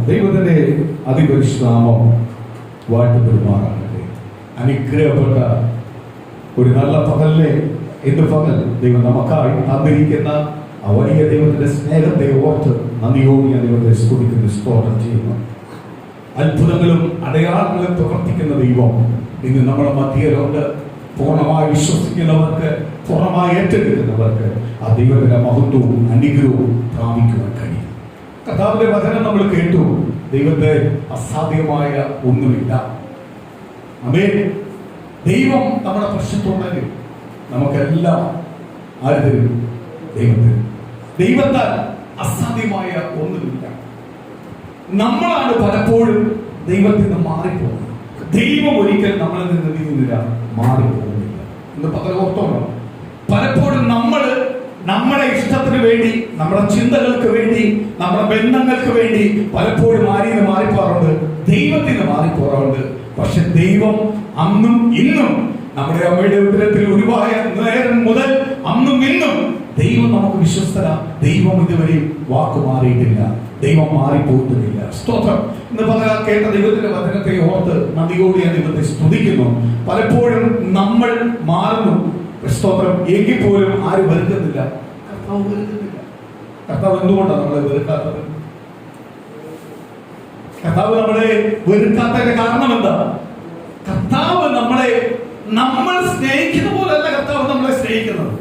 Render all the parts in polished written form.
ദൈവത്തിന്റെ അതിപരിശുദ്ധനാമം വാഴ്ത്തപ്പെടുമാറാകട്ടെ. അനുഗ്രഹപ്പെട്ട ഒരു നല്ല പകലിനെ ഇന്ന് പകൽ ദൈവം നമുക്കായി തന്നിരിക്കുന്ന ആ വലിയ ദൈവത്തിന്റെ സ്നേഹത്തെ ഓർത്ത് നന്ദിയോട് ഞാൻ ദൈവത്തെ സ്തുതിക്കുന്നു, സ്തോത്രം ചെയ്യുന്നു. അത്ഭുതങ്ങളും അടയാളങ്ങളും പ്രവർത്തിക്കുന്ന ദൈവം ഇന്ന് നമ്മുടെ മധ്യയിലുണ്ട്. പൂർണ്ണമായി വിശ്വസിക്കുന്നവർക്ക്, പൂർണ്ണമായി ഏറ്റെടുക്കുന്നവർക്ക് ആ ദൈവത്തിന്റെ മഹത്വവും അനുഗ്രഹവും പ്രാപിക്കുവാൻ കഴിയും. കർത്താവിന്റെ വചനം നമ്മൾ കേട്ടു. ദൈവത്തെ അസാധ്യമായ ഒന്നുമില്ല. ആമേൻ. ദൈവം നമ്മുടെ പ്രശ്നത്തുണ്ടെങ്കിൽ നമുക്കെല്ലാം ആര് തരും? ദൈവത്തിന്. ദൈവത്താൽ അസാധ്യമായ ഒന്നുമില്ല. നമ്മളാണ് പലപ്പോഴും ദൈവത്തിൽ നിന്ന് മാറിപ്പോകുന്നത്. ദൈവം ഒരിക്കൽ നമ്മളിൽ നിന്ന് നീങ്ങുന്നില്ല, മാറിപ്പോകുന്നില്ല. ഇന്ന് പകൽ ഓർത്തോണം, പലപ്പോഴും നമ്മുടെ ഇഷ്ടത്തിന് വേണ്ടി, നമ്മുടെ ചിന്തകൾക്ക് വേണ്ടി, നമ്മുടെ ബന്ധങ്ങൾക്ക് വേണ്ടി പലപ്പോഴും ആരിന്ന് മാറിപ്പോറുണ്ട്, ദൈവത്തിന് മാറിപ്പോറുണ്ട്. പക്ഷെ ദൈവം അന്നും ഇന്നും, നമ്മുടെ അമ്മയുടെ ഉദരത്തിൽ ഉരുവായ നേരം മുതൽ അന്നും ഇന്നും ദൈവം നമുക്ക് വിശ്വസ്തന. ദൈവം ഇതുവരെ വാക്ക് മാറിയിട്ടില്ല, ദൈവം മാറിപ്പോകുന്നില്ല. സ്തോത്രം. ഇന്ന് പകൽ കേട്ട ദൈവത്തിന്റെ വചനത്തെ ഓർത്ത് നന്ദിയോട് ഞാൻ ദൈവത്തെ സ്തുതിക്കുന്നു. പലപ്പോഴും നമ്മൾ മാറുന്നു, സ്തോത്രം, എങ്കിൽ പോലും ആരും വെറുക്കുന്നില്ല. കർത്താവ് വെറുക്കുന്നില്ല. കർത്താവ് എന്തുകൊണ്ടാണ് നമ്മളെ വെറുക്കാത്തത്? കർത്താവ് നമ്മളെ വെറുക്കാത്തതിന്റെ കാരണം എന്താ? കർത്താവ് നമ്മൾ സ്നേഹിക്കുന്ന പോലല്ല കർത്താവ് നമ്മളെ സ്നേഹിക്കുന്നത്.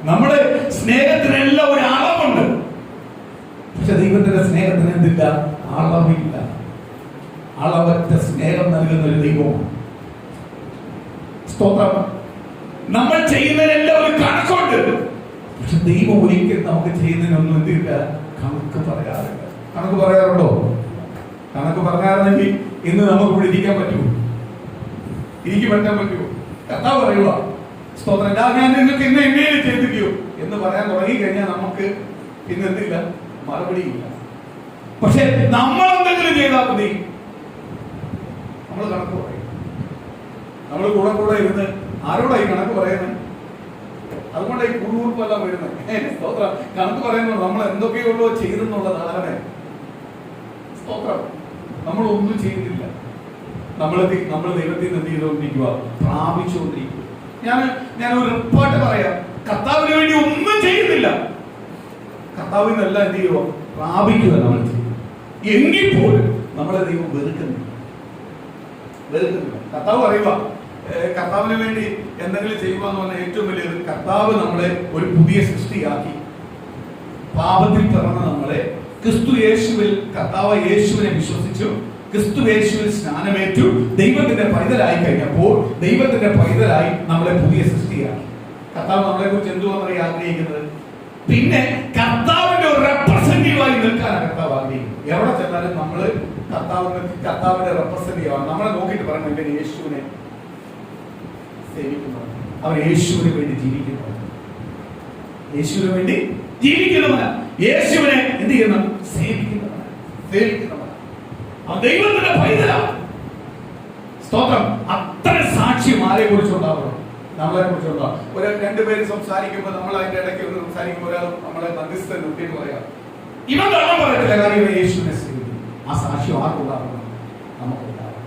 നമ്മുടെ സ്നേഹത്തിനെല്ലാം ഒരു അളവുണ്ട്. പക്ഷെ ദൈവത്തിന്റെ സ്നേഹത്തിന് എന്തില്ല? അളവില്ല. അളവറ്റ സ്നേഹം നൽകുന്ന ഒരു ദൈവമാണ്. സ്തോത്രം. നമ്മൾ ചെയ്യുന്നതിനെല്ലാം ഒരു കണക്കുണ്ട്. പക്ഷെ ദൈവം ഒരിക്കലും നമുക്ക് ചെയ്യുന്നതിനൊന്നും എന്തില്ല? കണക്ക് പറയാറില്ല. കണക്ക് പറയാറുണ്ടോ? കണക്ക് പറഞ്ഞായിരുന്നെങ്കിൽ ഇന്ന് നമുക്ക് ഇവിടെ ഇരിക്കാൻ പറ്റുമോ? എനിക്ക് പറ്റാൻ പറ്റുമോ? കർത്താവ് പറയുക, സ്തോത്രം, ഞാൻ നിങ്ങൾക്ക് ഇന്ന് എങ്ങനെ ചെയ്തിരിക്കോ എന്ന് പറയാൻ തുടങ്ങി കഴിഞ്ഞാൽ നമുക്ക് ഇന്ന് എന്തില്ല? മറുപടിയില്ല. പക്ഷെ നമ്മൾ എന്തെങ്കിലും ചെയ്താൽ മതി, നമ്മൾ കണക്ക് പറയും. നമ്മൾ കൂടെ ഇരുന്ന് ആരോടായി കണക്ക് പറയുന്നത്? അതുകൊണ്ടായി കുറുകുറുപ്പെല്ലാം വരുന്നത്. സ്തോത്രം. കണക്ക് പറയുന്നത് നമ്മൾ എന്തൊക്കെയുള്ളോ ചെയ്തെന്നുള്ള ധാരണ. സ്തോത്രം. നമ്മളൊന്നും ചെയ്തില്ല. നമ്മൾ ദൈവത്തിൽ നിന്ന് എന്ത് ചെയ്തുകൊണ്ടിരിക്കുക? പ്രാപിച്ചുകൊണ്ടിരിക്കുക. ഞാൻ ഒരു റിപ്പോർട്ട് പറയാം. കർത്താവിന് വേണ്ടി ഒന്നും ചെയ്യുന്നില്ല, കർത്താവിൽ നിന്നെല്ലാം എന്ത് ചെയ്യുക? പ്രാപിക്കുക നമ്മൾ ചെയ്യും. എങ്കിൽ പോലും നമ്മളെ ദൈവം വെറുക്കുന്നില്ല. കർത്താവ് പറയുക, കർത്താവിന് വേണ്ടി എന്തെങ്കിലും ചെയ്യുക എന്ന് പറഞ്ഞാൽ ഏറ്റവും വലിയത്, കർത്താവ് നമ്മളെ ഒരു പുതിയ സൃഷ്ടിയാക്കി. പാപത്തിൽ പിറന്ന നമ്മളെ ക്രിസ്തു യേശുവിൽ, കർത്താവ് യേശുവിനെ വിശ്വസിച്ചു, ക്രിസ്തു യേശുവിൽ സ്നാനമേറ്റു, ദൈവത്തിന്റെ പൈതലായി കഴിഞ്ഞപ്പോൾ ദൈവത്തിന്റെ പൈതലായി നമ്മളെ പുതിയ സൃഷ്ടിയാക്കി. കർത്താവ് നമ്മളെ കുറിച്ച് എന്തുവാണ് ആഗ്രഹിക്കുന്നത്? പിന്നെ കർത്താവിന്റെ ഒരു റെപ്രസെന്റേറ്റീവായി നിൽക്കാനാണ് കർത്താവ് ആഗ്രഹിക്കുന്നത്. എവിടെ ചെന്നാലും നമ്മള് കർത്താവിന്റെ റെപ്രസെന്റേറ്റീവ് ആണ്. നമ്മളെ നോക്കിയിട്ട് പറയണം, ഇവൻ യേശുവിനെ സേവിക്കുന്നവൻ, അവൻ യേശുവിന് വേണ്ടി ജീവിക്കുന്നവൻ, യേശുവിന് വേണ്ടി ജീവിക്കുന്നവനാണ്, യേശുവിനെ എന്ത് ചെയ്യുന്ന? സേവിക്കുന്നവനാണ്. ദൈവത്തിന്റെ പൈതലാണ്. സ്തോത്രം. അത്ര സാക്ഷ്യം ആരെ കുറിച്ചുണ്ടാവണം? നമ്മളെ കുറിച്ചുണ്ടാവും. ഒരു രണ്ടുപേര് സംസാരിക്കുമ്പോൾ നമ്മൾ അതിന്റെ ഇടയ്ക്ക് ഒന്ന് സംസാരിക്കുമ്പോൾ ഒരാൾ നമ്മളെ മധ്യസ്ഥ നിർത്തിയിട്ട് പറയാം, ഇവൻ കള്ളം പറയത്തില്ല, കാര്യം യേശുവിനെ സേവിക്കും. ആ സാക്ഷ്യം ആർക്കുണ്ടാവണം? നമുക്കുണ്ടാവണം.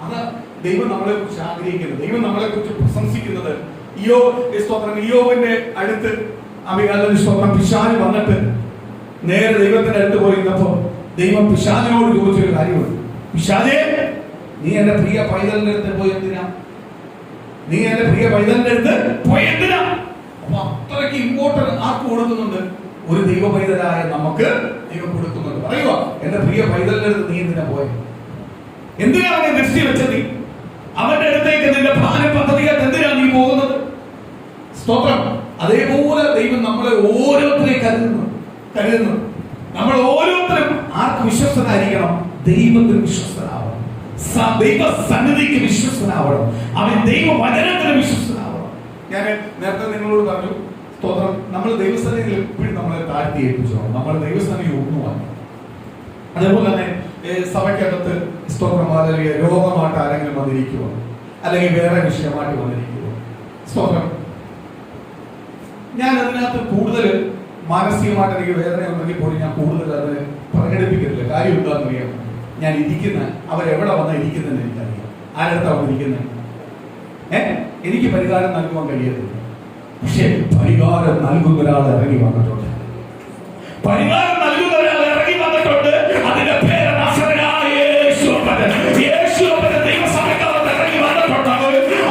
അത് ദൈവം നമ്മളെ കുറിച്ച് ആഗ്രഹിക്കുന്നത്, ദൈവം നമ്മളെ കുറിച്ച് പ്രശംസിക്കുന്നത്. ഇയോവിന്റെ അടുത്ത് സ്തോത്രം പിശാച് വന്നിട്ട് നേരെ ദൈവത്തിന്റെ അടുത്ത് പോയിരുന്നപ്പോ ദൈവം പിശാചിനോട് ചോദിച്ചൊരു കാര്യമുണ്ട്. പിശാചേ, നീ എന്റെ പ്രിയ പൈതലിന്റെ അടുത്ത് പോയി എന്തിനാ? നീ എന്റെ പ്രിയ പൈതലിന്റെ അടുത്ത് പോയി എന്തിനാ? അപ്പൊ അത്രയ്ക്ക് ഇമ്പോർട്ടൻസ് ആർക്ക് കൊടുക്കുന്നുണ്ട്? ഒരു ദൈവ പൈതലായ നമുക്ക് ദൈവം കൊടുക്കുന്നുണ്ട്. പറയുക, എന്റെ പ്രിയ പൈതലിന്റെ അടുത്ത് നീ എന്തിനാ പോയത്? എന്തിനാ അവനെ ദൃഷ്ടി വെച്ചത്? അവന്റെ അടുത്തേക്ക് നിന്റെ ഭാര പദ്ധതികൾ എന്തിനാ നീ പോകുന്നത്? സ്തോത്രം. അതേപോലെ ദൈവം നമ്മളെ ഓരോരുത്തരെയും കരുതുന്നു. നമ്മൾ ഓരോരുത്തരും ആർക്ക് വിശ്വസ്തനായിരിക്കണം? ദൈവത്തിന് വിശ്വസ്തനാവണം, ദൈവ സന്നിധിക്ക് വിശ്വസ്തനാവണം, അവൻ ദൈവ വചനത്തിന് വിശ്വസ്തനാവണം. ഞാൻ നേരത്തെ നിങ്ങളോട് പറഞ്ഞു, സ്തോത്രം, നമ്മൾ ദൈവസന്നിധിയിൽ എപ്പോഴും നമ്മളെ താഴ്ത്തി ഏൽപ്പിച്ചോ, നമ്മൾ ദൈവസന്നിധി ഒന്നുമാണ്. അതേപോലെ തന്നെ സഭയ്ക്കകത്ത് സ്തോത്രം, അല്ലെങ്കിൽ രോഗമായിട്ട് ആരെങ്കിലും വന്നിരിക്കുമോ, അല്ലെങ്കിൽ വേറെ വിഷയമായിട്ട് വന്നിരിക്കുമോ? സ്തോത്രം. ഞാൻ അതിനകത്ത് കൂടുതൽ മാനസികമായിട്ട് എനിക്ക് വേദന ഉണ്ടെങ്കിൽ പോലും ഞാൻ കൂടുതൽ അത് പ്രകടിപ്പിക്കും. കാര്യം എന്താണെന്ന് അറിയാം. ഞാൻ ഇരിക്കുന്ന അവരെവിടെ വന്നാൽ ഇരിക്കുന്നതെന്ന് എനിക്കറിയാം. ആരടുത്താണ് അവിടെ ഇരിക്കുന്നത്? എനിക്ക് പരിഹാരം നൽകുവാൻ കഴിയത്തില്ല. പക്ഷെ പരിഹാരം നൽകുന്ന ഒരാൾ ഇറങ്ങി വന്നിട്ടുണ്ട്. പരിഹാരം നൽകുന്ന ഒരാൾ ഇറങ്ങി വന്നിട്ടുണ്ട്. അതിന്റെ പേര് നസറേയനായ യേശുവപ്പൻ. യേശുവപ്പൻ ദൈവസഭയ്ക്കകത്ത് ഇറങ്ങി വന്നിട്ടുണ്ട്.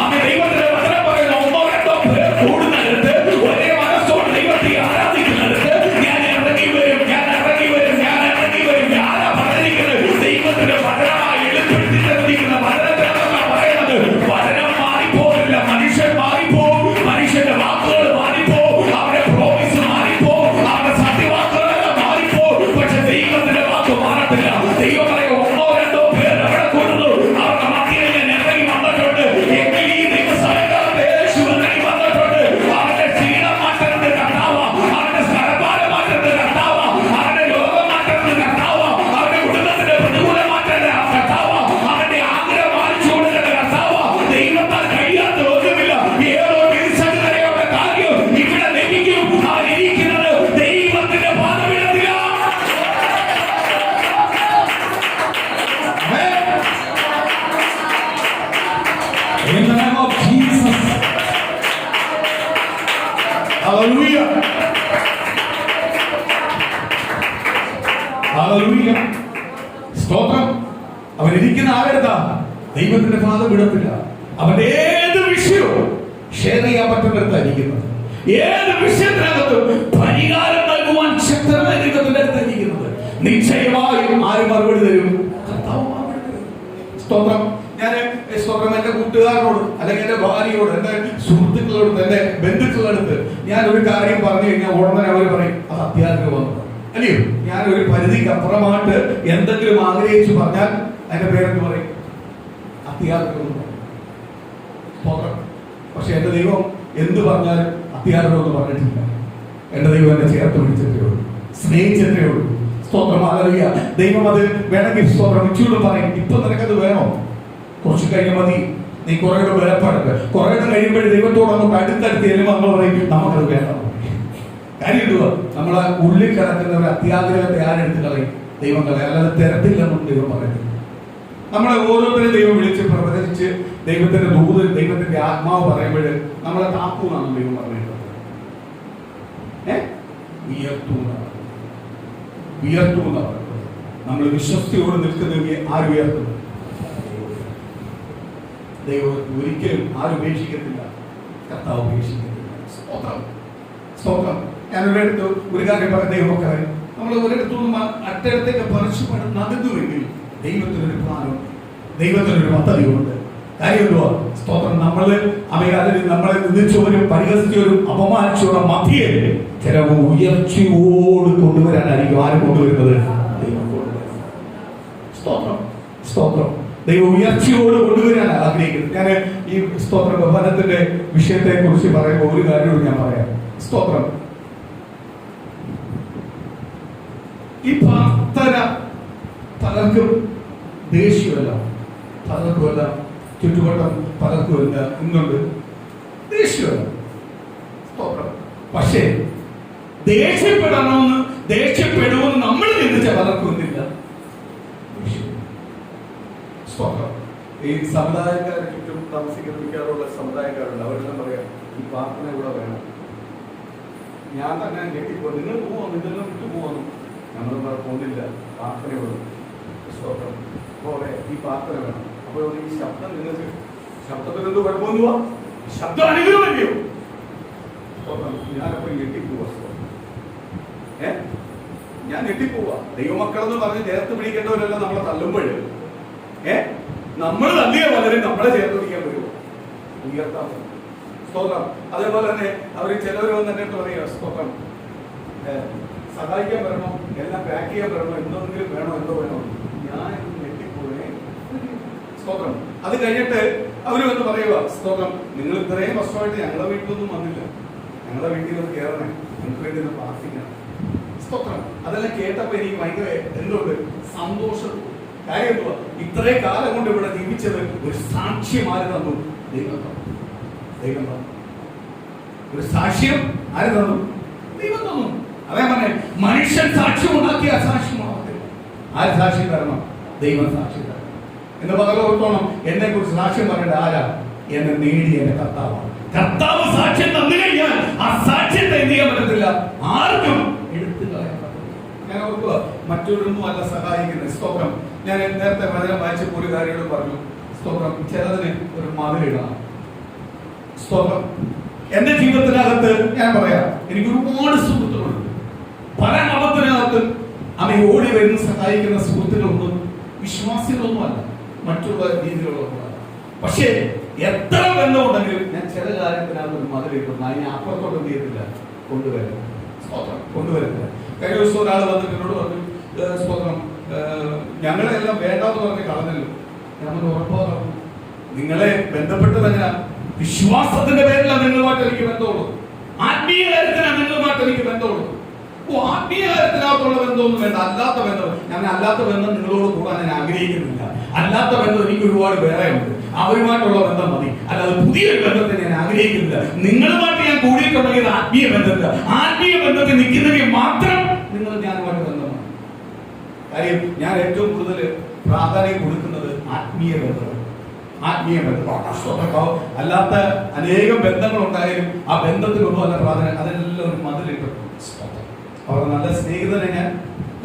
അങ്ങനെ ദൈവത്തിന്റെ വചനം പറയുന്ന 1-2 പേർ കൂടുന്നിടത്ത്, ഒരേ മനസ്സോട് ദൈവത്തെ ആരാധിക്കുന്നിടത്ത് ഞാൻ ഇറങ്ങി വരും, ഞാൻ ഇറങ്ങി വരും, ഞാൻ ഇറങ്ങി വരും. ആരാ പറഞ്ഞിരിക്കുന്നത്? ദൈവത്തിന്റെ വചനമായി എളുപ്പത്തിൽ തന്നിരിക്കുന്ന വചനത്തിലാണ് പറയുന്നത്. വചനം മാറിപ്പോകില്ല, മനുഷ്യൻ മാറിപ്പോകും, മനുഷ്യന്റെ വാക്കുകൾ മാറിപ്പോകും, അവരുടെ പ്രോമിസ് മാറിപ്പോകും, അവരുടെ സത്യവാക്കുകളെല്ലാം മാറിപ്പോകും. പക്ഷെ ദൈവത്തിന്റെ വാക്ക് മാറത്തില്ല. ദൈവം പറയും 1-2 പേർ അവിടെ കൂടുന്നു, അവരുടെ മധ്യയിൽ ഞാൻ ഇറങ്ങി വന്നിട്ടുണ്ട്. എങ്കിൽ ഈ ദൈവസഭയ്ക്കകത്ത് യേശു ഇറങ്ങി വന്നിട്ടുണ്ട്. അവരുടെ ക്ഷീണം മാറ്റുന്നത് കർത്താവ്, അവരുടെ സ്ഥലപാലം മാറ്റുന്നത് കർത്താവ്, അവരുടെ രോഗം മാറ്റുന്നത് കർത്താവ്, അവരുടെ കുടുംബത്തിന്റെ പ്രതികൂലം മാറ്റുന്നത് കർത്താവ്, അവരുടെ ആഗ്രഹം മാനിച്ചു കൊടുക്കുന്ന കർത്താവ്. ദൈവത്താൽ കഴിയാത്ത ഒന്നുമില്ല. ഏതോ തിരിച്ചറിയുടെ കാര്യം ഇവിടെ ലഭിക്കും. അവരിയ്ക്കുന്നത് ദൈവത്തിന്റെ പാദപീഠത്തിലാണ്. In the name of Jesus. Hallelujah. Hallelujah. സ്തോത്രം. അവരിയ്ക്കുന്ന ആരെടുത്താ? ദൈവത്തിന്റെ പാദപീഠത്തില്ല. അവന്റെ ഏത് വിഷയവും ഷെയർ ചെയ്യാൻ പറ്റുന്നിടത്തായിരിക്കുന്നത്. ഏത് വിഷയത്തിനകത്തും പരിഹാരം നൽകുവാൻ ശക്തമായ ദൈവത്തിന്റെ അടുത്തായിരിക്കുന്നത്. നിശ്ചയമായും ആര് മറുപടി തരും? കർത്താവ് മറുപടി തരും. സ്തോത്രം. ഞാൻ സ്തോത്രം എന്റെ കൂട്ടുകാരനോട്, അല്ലെങ്കിൽ എന്റെ ഭാര്യയോട്, എന്റെ സുഹൃത്തുക്കളോട്, എന്റെ ബന്ധുക്കളടുത്ത് ഞാൻ ഒരു കാര്യം പറഞ്ഞു കഴിഞ്ഞാൽ ഉടനെ അവർ പറയും അത് അത്യാഗ്രഹം അല്ലയോ. ഞാൻ ഒരു പരിധിക്ക് അപ്പുറമായിട്ട് എന്തെങ്കിലും ആഗ്രഹിച്ചു പറഞ്ഞാൽ അതിന്റെ പേരെന്ന് പറയും അത്യാഗ്രഹം. പക്ഷെ എന്റെ ദൈവം എന്ത് പറഞ്ഞാലും അത്യാഗ്രഹം എന്ന് പറഞ്ഞിട്ടില്ല. എന്റെ ദൈവം എന്നെ ചേർത്ത് പിടിച്ചതേ ഉള്ളൂ, സ്നേഹിച്ചതേ ഉള്ളൂ. സ്തോത്രം. ഹല്ലേലൂയ. ദൈവം അത് വേണമെങ്കിൽ സ്തോത്രം ഇച്ചിരി പറയും ഇപ്പൊ നിനക്കത് വേണോ, കുറച്ച് കഴിഞ്ഞ മതി, നീ കുറെ ബലപ്പെടുക. കുറെ കഴിയുമ്പോഴേ ദൈവത്തോട് അങ്ങോട്ട് അടുത്തടുത്ത് ചെല്ലുമ്പോൾ നമ്മൾ പറയും നമുക്കത് വേണം. കാര്യം എന്തുവാ? നമ്മളെ ഉള്ളിൽ കിടക്കുന്ന ഒരു അത്യാഗ്രഹത്തെ ആരെടുത്ത് കളയും? ദൈവം കളയും. അല്ലാതെ തരത്തില്ലെന്നും ദൈവം പറയുന്നു. നമ്മളെ ഓരോരുത്തരും ദൈവം വിളിച്ച് പ്രവചിച്ച് ദൈവത്തിന്റെ ദൂതൻ, ദൈവത്തിന്റെ ആത്മാവ് പറയുമ്പോൾ നമ്മളെ താക്കൂന്നാണ് ദൈവം പറഞ്ഞിട്ടുള്ളത്. ഉയർത്തൂന്ന നമ്മൾ വിശ്വസ്തയോട് നിൽക്കുന്നെങ്കിൽ ആര് ഉയർത്തുന്നു? ദൈവം ഒരിക്കലും ആരും ഉപേക്ഷിക്കത്തില്ല. കർത്താവ് ഉപേക്ഷിക്കത്തില്ല. സ്തോത്രം. സ്തോത്രം. ഞാൻ ഒരിടത്ത് ഒരു കാര്യം പറഞ്ഞ ദൈവമക്കളെ, നമ്മൾ ഒരിടത്തുനിന്ന് അട്ടടത്തേക്ക് പറിച്ചു നടന്നുവെങ്കിൽ ദൈവത്തിനൊരു പ്ലാനും ദൈവത്തിനൊരു പദ്ധതിയുണ്ട്. കാര്യം എന്തുവാ? സ്തോത്രം. നമ്മളെ നിന്ദിച്ചവരും പരിഹസിച്ചവരും അപമാനിച്ചവരും മധ്യേ ചില ഉയർച്ചയോട് കൊണ്ടുവരാനായിരിക്കും ആരും കൊണ്ടുവരുന്നത്? ദൈവം കൊണ്ടുവരുന്നത്. സ്തോത്രം. സ്തോത്രം. ദൈവം ഉയർച്ചയോട് കൊണ്ടുവരാൻ ആഗ്രഹിക്കുന്നത്. ഞാൻ ഈ സ്തോത്ര ബഹുമാനത്തിന്റെ വിഷയത്തെ കുറിച്ച് പറയുമ്പോൾ ഒരു കാര്യവും ഞാൻ പറയാം. സ്തോത്രം. ഈ പ്രാർത്ഥന പലർക്കും ദേഷ്യമല്ല, പലർക്കുമല്ല, ചുറ്റുവട്ടം പലർക്കുമല്ല ഇന്നുണ്ട് ദേഷ്യമല്ല. സ്തോത്രം. പക്ഷേ ദേഷ്യപ്പെടുമെന്ന് നമ്മൾ ചിന്തിച്ച പലർക്കും ഒന്നില്ല. സ്തോത്രം. ഈ സമുദായക്കാരെ ചുറ്റും താമസിക്കാറുള്ള സമുദായക്കാരുണ്ട്. അവരെല്ലാം പറയാം ഈ പ്രാർത്ഥന ഇവിടെ വേണം. ഞാൻ തന്നെ ഞെട്ടിപ്പോ നിങ്ങൾ പോവാന്ന്, ഇതെല്ലാം വിട്ടു പോവാന്നു. ഞങ്ങൾ പോകുന്നില്ല, പ്രാർത്ഥന വേണം. സ്തോത്രം. പോലെ ഈ പ്രാർത്ഥന വേണം. അപ്പോൾ ഈ ശബ്ദം നിങ്ങൾക്ക് ശബ്ദത്തിന് എന്ത് കുഴപ്പമൊന്നു പോവാ? ശബ്ദം അനുഗ്രഹമല്ലയോ? ഞാനപ്പോ ഞെട്ടിപ്പോവാ. ഞാൻ ഞെട്ടിപ്പോവാ. ദൈവമക്കളെന്ന് പറഞ്ഞ് ചേർത്ത് പിടിക്കേണ്ടവരെല്ലാം നമ്മളെ തല്ലുമ്പോൾ നമ്മൾ തള്ളിയ പലരും നമ്മളെ ചേർത്ത് പിടിക്കാൻ വരുമോ? ഉയർത്താൻ. സ്തോത്രം. അതേപോലെ തന്നെ അവർ ചിലവർ വന്ന് എന്നെ പറയുക സ്തോത്രം സഹായിക്കാൻ വരണോ, എല്ലാം പാക്ക് ചെയ്യാൻ വരണോ, എന്തെങ്കിലും വേണോ, എന്തോ വേണോ. ഞാൻ ഞെട്ടിപ്പോവേ. സ്തോത്രം. അത് കഴിഞ്ഞിട്ട് അവർ വന്ന് പറയുക സ്തോത്രം നിങ്ങൾ ഇത്രയും വർഷമായിട്ട് ഞങ്ങളുടെ വീട്ടിലൊന്നും വന്നില്ല, ഞങ്ങളുടെ വീട്ടിൽ നിന്ന് കയറണേ, നിങ്ങൾക്ക് വേണ്ടി ഒന്ന് പ്രാർത്ഥിക്കണം. സ്തോത്രം. അതെല്ലാം കേട്ടപ്പോ എനിക്ക് ഭയങ്കര എന്തുകൊണ്ട് സന്തോഷം. കാര്യം എന്തുവാ? ഇത്രയും കാലം കൊണ്ട് ഇവിടെ ജീവിച്ചത് ഒരു സാക്ഷ്യം ആര് തന്നു? ദൈവം തന്നു. ദൈവം തന്നു ഒരു സാക്ഷ്യം. ആര് തന്നു? ദൈവം തന്നു. അതേ പറഞ്ഞ മനുഷ്യൻ സാക്ഷ്യം ഉണ്ടാക്കിയ സാക്ഷ്യമാവത്തില്ല. ആര് സാക്ഷി തരണം? ദൈവം സാക്ഷി തരണം. എന്ന് പകലോർത്തോണം, എന്നെ കുറിച്ച് സാക്ഷ്യം പറയേണ്ട ആരാ? എന്നെ നേടിയ എന്റെ കർത്താവാണ്. കർത്താവ് സാക്ഷ്യം തന്നു കഴിഞ്ഞാൽ ആ സാക്ഷ്യത്തെ എന്ത് ചെയ്യാൻ പറ്റത്തില്ല, ആർക്കും എടുത്തു കളയാൻ പറ്റില്ല. ഞാൻ ഓർക്കുക, മറ്റൊരൊന്നും അല്ല സഹായിക്കുന്നത്. സ്തോത്രം. ഞാൻ നേരത്തെ വചനം വായിച്ചപ്പോൾ ഒരു കാര്യത്തോട് പറഞ്ഞു. സ്തോത്രം. ചിലതിന് ഒരു മതിലിടണം. സ്തോത്രം. എന്റെ ജീവിതത്തിനകത്ത് ഞാൻ പറയാം, എനിക്ക് ഒരുപാട് സുഹൃത്തുക്കളുണ്ട്. പല അബദ്ധത്തിനകത്ത് അവൻ ഓടി വരുന്ന സഹായിക്കുന്ന സുഹൃത്തുക്കളൊന്നും വിശ്വാസികളൊന്നുമല്ല, മറ്റുള്ള രീതികളൊന്നുമല്ല. പക്ഷേ എത്ര ബന്ധമുണ്ടെങ്കിലും ഞാൻ ചില കാര്യത്തിനകത്ത് ഒരു മതിലിടുന്നു. അതിനെ അപ്പുറത്തോട്ട് എന്ത് ചെയ്യത്തില്ല, കൊണ്ടുവരുന്നു. സ്തോത്രം. കൊണ്ടുവരുന്നില്ല. കഴിഞ്ഞ ദിവസം ഒരാൾ വന്നിട്ട് എന്നോട് പറഞ്ഞു, സ്തോത്രം, ഞങ്ങളെല്ലാം വേണ്ടാന്ന് പറഞ്ഞ് കളഞ്ഞല്ലോ. ഞാൻ ഉറപ്പാണ്, നിങ്ങളെ ബന്ധപ്പെട്ടതെങ്ങനെയാ? വിശ്വാസത്തിന്റെ പേരിലാണ് നിങ്ങളുമായിട്ട് എനിക്ക് ബന്ധമുള്ളൂ. ആത്മീയ കാര്യത്തിനാണ് നിങ്ങളുമായിട്ട് എനിക്ക് ബന്ധമുള്ളൂ. ആത്മീയ കാര്യത്തിനകത്തുള്ള ബന്ധമൊന്നും വേണ്ട, അല്ലാത്ത ബന്ധം. ഞാൻ അല്ലാത്ത ബന്ധം നിങ്ങളോട് കൂടാൻ ഞാൻ ആഗ്രഹിക്കുന്നില്ല. അല്ലാത്ത ബന്ധം എനിക്ക് ഒരുപാട് വേറെ ഉണ്ട്, അവരുമായിട്ടുള്ള ബന്ധം മതി. അല്ലാതെ പുതിയൊരു ബന്ധത്തെ ഞാൻ ആഗ്രഹിക്കുന്നില്ല. നിങ്ങളുമായിട്ട് ഞാൻ കൂടിയിട്ടുണ്ടെങ്കിൽ ആത്മീയ ബന്ധത്തിൽ, ആത്മീയ ബന്ധത്തിൽ നിൽക്കുന്നെങ്കിൽ മാത്രം നിങ്ങൾ ഞാനുമായിട്ട് ബന്ധമാണ്. കാര്യം ഞാൻ ഏറ്റവും കൂടുതൽ പ്രാധാന്യം കൊടുക്കുന്നത് ആത്മീയ ബന്ധമാണ്. ആത്മീയ ബന്ധം. അല്ലാത്ത അനേകം ബന്ധങ്ങൾ ഉണ്ടായാലും ആ ബന്ധത്തിലൊന്നും അല്ല പ്രാധാന്യം. അതെല്ലാം ഒരു മതിലിട്ട് അവർ നല്ല സ്നേഹിതനെ ഞാൻ,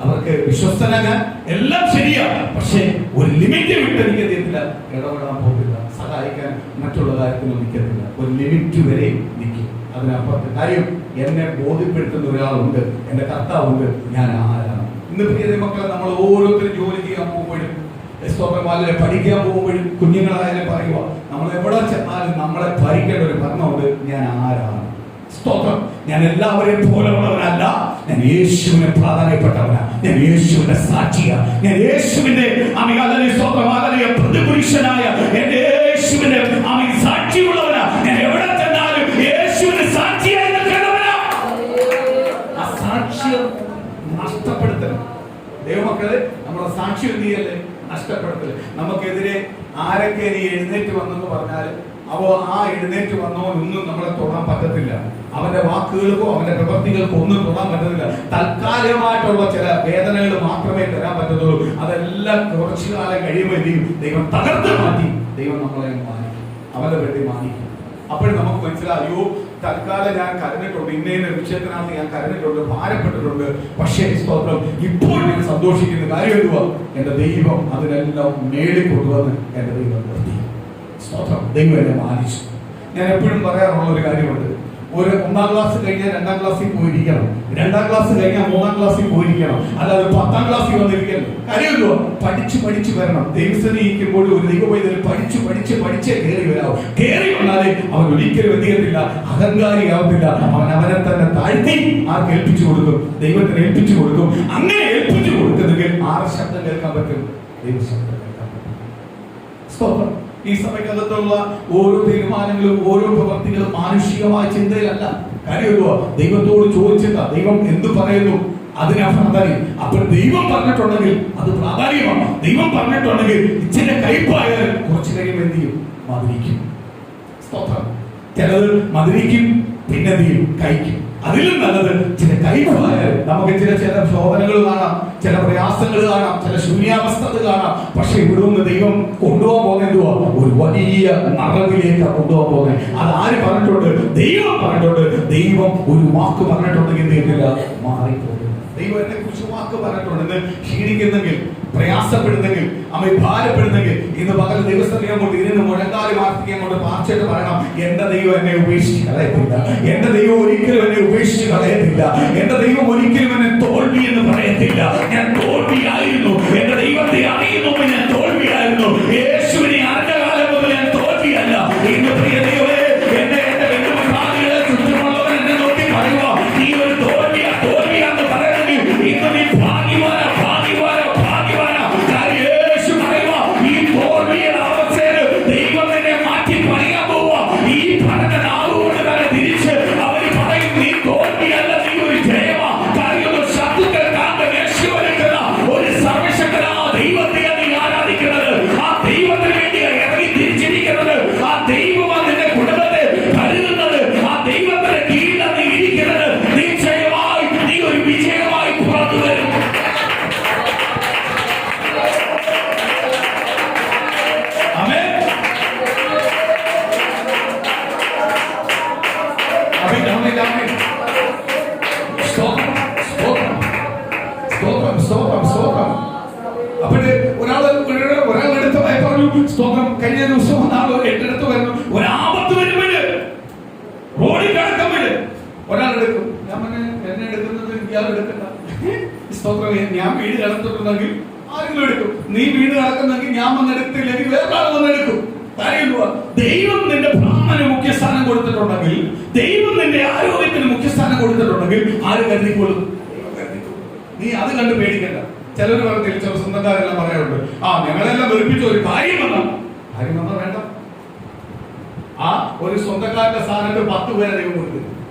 അവർക്ക് വിശ്വസ്തനെ ഞാൻ, എല്ലാം ശരിയാണ്. പക്ഷെ ഒരു ലിമിറ്റ് വിട്ട് എനിക്ക് എന്തില്ല, ഇടപെടാൻ പോകില്ല, സഹായിക്കാൻ മറ്റുള്ള കാര്യത്തിനും നിൽക്കത്തില്ല. ഒരു ലിമിറ്റ് വരെ നിൽക്കും. അതിനപ്പുറത്ത് കാര്യം എന്നെ ബോധ്യപ്പെടുത്തുന്ന ഒരാളുണ്ട്, എന്റെ കർത്താവുണ്ട്, ഞാൻ ആരാണ്. ഇന്ന് പ്രിയ മക്കളെ, നമ്മൾ ഓരോരുത്തരും ജോലി ചെയ്യാൻ പോകുമ്പോഴും സ്തോത്രമാലെ പഠിക്കാൻ പോകുമ്പോഴും കുഞ്ഞുങ്ങളായാലും പറയുക, നമ്മൾ എവിടെ ചെന്നാലും നമ്മളെ ഭരിക്കേണ്ട ഒരു ഭരണമുണ്ട്, ഞാൻ ആരാണ്. സ്തോത്രം. ഞാൻ എല്ലാവരെയും പോലെയുള്ളവനല്ല, ഞാൻ യേശുവിനെ പ്രാധാന്യപ്പെട്ടവനാ, ഞാൻ യേശുവിന്റെ സാക്ഷിയാ, ഞാൻ യേശുവിന്റെ പ്രതിപുരുഷനായ എന്റെ യേശുവിന്റെ സാക്ഷിയുള്ളവനാ. ഞാൻ എവിടെ ചെന്നാലും യേശുവിന്റെ സാക്ഷിയായി നിൽക്കുന്നവനാ. ആ സാക്ഷ്യം നഷ്ടപ്പെടുത്തണം. ദൈവമക്കളെ, നമ്മുടെ സാക്ഷ്യം എന്തിയല്ലേ, നഷ്ടപ്പെടുത്തല്. നമുക്കെതിരെ ആരൊക്കെ നീ എഴുന്നേറ്റ് വന്നെന്ന് പറഞ്ഞാലും ആ എഴുന്നേറ്റ് വന്നവനൊന്നും നമ്മളെ തൊടാൻ പറ്റത്തില്ല. അവന്റെ വാക്കുകൾക്കോ അവന്റെ പ്രവൃത്തികൾക്കോ ഒന്നും തൊടാൻ പറ്റത്തില്ല. താൽക്കാലികമായിട്ടുള്ള ചില വേദനകൾ മാത്രമേ തരാൻ പറ്റത്തുള്ളൂ. അതെല്ലാം കുറച്ചു കാലം കഴിയുമ്പോൾ ദൈവം തകർത്ത് മാറ്റി ദൈവം നമ്മളെ മാനിക്കും, അവന്റെ വേണ്ടി മാനിക്കും. അപ്പോൾ നമുക്ക് മനസ്സിലാവും, അയ്യോ തൽക്കാലം ഞാൻ കരഞ്ഞിട്ടുണ്ട്, ഇന്ന വിഷയത്തിനകത്ത് ഞാൻ കരഞ്ഞിട്ടുണ്ട്, ഭാരപ്പെട്ടിട്ടുണ്ട്. പക്ഷേ സ്തോത്രം, ഇപ്പോൾ ഞാൻ സന്തോഷിക്കുന്ന കാര്യം എന്തുവാ, എന്റെ ദൈവം അതിനെല്ലാം നേടിക്കൊണ്ടുവന്ന് എന്റെ ദൈവം നിർത്തി. സ്തോത്രം. ദൈവം എന്നെ മാനിച്ചു. ഞാൻ എപ്പോഴും പറയാറുള്ള ഒരു കാര്യമുണ്ട്, ഒരു 1ാം ക്ലാസ് കഴിഞ്ഞാൽ 2ാം ക്ലാസ്സിൽ പോയിരിക്കണം, 2ാം ക്ലാസ് കഴിഞ്ഞാൽ 3ാം ക്ലാസ്സിൽ പോയിരിക്കണം, അല്ലാതെ 10ാം ക്ലാസ്സിൽ വന്നിരിക്കല്ലോ. കാര്യമല്ലോ, പഠിച്ചു വരണം. ദൈവസ്ഥനെ ഇരിക്കുമ്പോൾ ഒരു ദൈവവൈദ്യർ പഠിച്ചേ കയറി വരാവും. കയറി വന്നാലേ അവൻ ഒരിക്കലും എന്ത് ചെയ്യത്തില്ല, അഹങ്കാരിയാവത്തില്ല. അവനെ തന്നെ താഴ്ത്തി ആർക്ക് ഏൽപ്പിച്ചു കൊടുക്കും, ദൈവത്തിന് ഏൽപ്പിച്ചു കൊടുക്കും. അങ്ങനെ ഏൽപ്പിച്ചു കൊടുക്കുന്നെങ്കിൽ ആറ് ശബ്ദം കേൾക്കാൻ പറ്റും, ദൈവശബ്ദം കേൾക്കാൻ പറ്റും. സ്തോത്രം. ഈ സഭയ്ക്കകത്തുള്ള ഓരോ തീരുമാനങ്ങളും ഓരോ പ്രവർത്തികളും മാനുഷികമായ ചിന്തയിലല്ല. കാര്യമല്ലോ, ദൈവത്തോട് ചോദിച്ചിട്ടാ ദൈവം എന്ത് പറയുന്നു അതിനാ പ്രാധാന്യം. അപ്പോൾ ദൈവം പറഞ്ഞിട്ടുണ്ടെങ്കിൽ അത് പ്രാധാന്യമാണ്. ദൈവം പറഞ്ഞിട്ടുണ്ടെങ്കിൽ ഇച്ചിരി കയ്പായാലും കുറച്ചു കഴിയുമ്പോൾ എന്ത് ചെയ്യും, മധുരിക്കും. സ്തോത്രം. ചിലത് മധുരിക്കും, പിന്നെ എന്ത് ചെയ്യും, കഴിക്കും. അതിലും നല്ലത് ചില കൈമായാലും നമുക്ക് ചില ശോധനകൾ കാണാം, ചില പ്രയാസങ്ങൾ കാണാം, ചില ശൂന്യാവസ്ഥകൾ കാണാം. പക്ഷെ ഇവിടെ നിന്ന് ദൈവം കൊണ്ടുപോകാൻ പോകുന്ന എന്തുവാ, ഒരു വലിയ നിറവിലേക്ക് കൊണ്ടുപോകാൻ പോകുന്നത്. അത് ആര് പറഞ്ഞിട്ടുണ്ട്, ദൈവം പറഞ്ഞിട്ടുണ്ട്. ദൈവം ഒരു വാക്ക് പറഞ്ഞിട്ടുണ്ടെങ്കിൽ എന്തെങ്കില്ല മാറിപ്പോകും. ദൈവം എന്നെ കുറിച്ച് വാക്ക് പറഞ്ഞിട്ടുണ്ട്. ക്ഷീണിക്കുന്നെങ്കിൽ, പ്രയാസപ്പെടുന്നെങ്കിൽ, അമ്മ ഭാരപ്പെടുന്നെങ്കിൽ ഇന്ന് പകൽ ദിവസം കൊണ്ട് ഇതിന് മുഴങ്കാലി മാർത്തിക്കാൻ കൊണ്ട് പാർച്ചിട്ട് പറയണം, എന്റെ ദൈവം എന്നെ ഉപേക്ഷിച്ച് കളയത്തില്ല, എന്റെ ദൈവം ഒരിക്കലും എന്നെ ഉപേക്ഷിച്ച് കളയത്തില്ല, എന്റെ ദൈവം ഒരിക്കലും എന്നെ തോൽവി എന്ന് പറയത്തില്ല. ഞാൻ തോൽവിയായിരുന്നു, എന്റെ ദൈവത്തെ അറിയുന്നു, ഞാൻ തോൽവിയായിരുന്നു. യേശുവിനെ അറിഞ്ഞ കാലം മുതൽ ഞാൻ തോൽവിയല്ല. ഇന്ന് പ്രിയ ദൈവമേ, എന്റെ ബന്ധുമിത്രാദികളെ ചുറ്റുമുള്ളവർ എന്നെ നോക്കി പറയുക, നീ ഒരു തോൽവിയാന്ന് പറയണമെങ്കിൽ ഇന്ന് നീ ഭാഗ്യവാനാ. യേശു പറയുക, ഈ തോൽവിയുടെ അവസ്ഥയിൽ ദൈവം എന്നെ മാറ്റി പണിയാൻ പോവുക. ഈ പഠന നാളുകൊണ്ട് തന്നെ തിരിച്ച് അവർ പറയും, നീ തോൽവിയല്ല, നീ ഒരു ജയമാ. കാര്യം ശത്രുക്കൾ കാണുന്ന യേശുവിനെടുക്കുന്ന സ്തോത്രം, സ്തോത്രം, സ്തോത്രം. അപ്പോഴേ ഒരാളെടുത്ത് പറഞ്ഞു, സ്തോത്രം, കഴിഞ്ഞ ദിവസം എന്റെ അടുത്ത് വരുന്നു, ഒരാപത്ത് വരുമ്പോഴ് റോഡിൽ കിടക്കുമ്പോഴ് ഒരാളെടുക്കും. ഞാൻ പറഞ്ഞു, എന്നെ എടുക്കുന്നത് ഇയാൾ എടുക്കണ്ട. സ്തോത്രം, ഞാൻ വീട് കിടന്നിട്ടുണ്ടെങ്കിൽ ആരെങ്കിലും എടുക്കും. നീ വീട് കിടക്കുന്നെങ്കിൽ ഞാൻ വന്നെടുത്തില്ലെങ്കിൽ വേറെ ആൾ വന്നെടുക്കും. ദൈവം നിന്റെ പ്രാണന് മുഖ്യസ്ഥാനം കൊടുത്തിട്ടുണ്ടെങ്കിൽ, ദൈവം നിന്റെ ആരോഗ്യത്തിന് മുഖ്യസ്ഥാനം കൊടുത്തിട്ടുണ്ടെങ്കിൽ ആര് കരുതിക്കോളും? നീ അത് കണ്ട് പേടിക്കണ്ട. ചിലർ പറഞ്ഞില്ല, ചില സ്വന്തക്കാരെല്ലാം പറയാറുണ്ട്, ഞങ്ങളെല്ലാം വെറുപ്പിച്ച ഒരു കാര്യം വന്നാൽ വേണ്ട. ആ ഒരു സ്വന്തക്കാരന്റെ സ്ഥാനത്ത് 10 പേരെ ദൈവം കൊടുത്തു.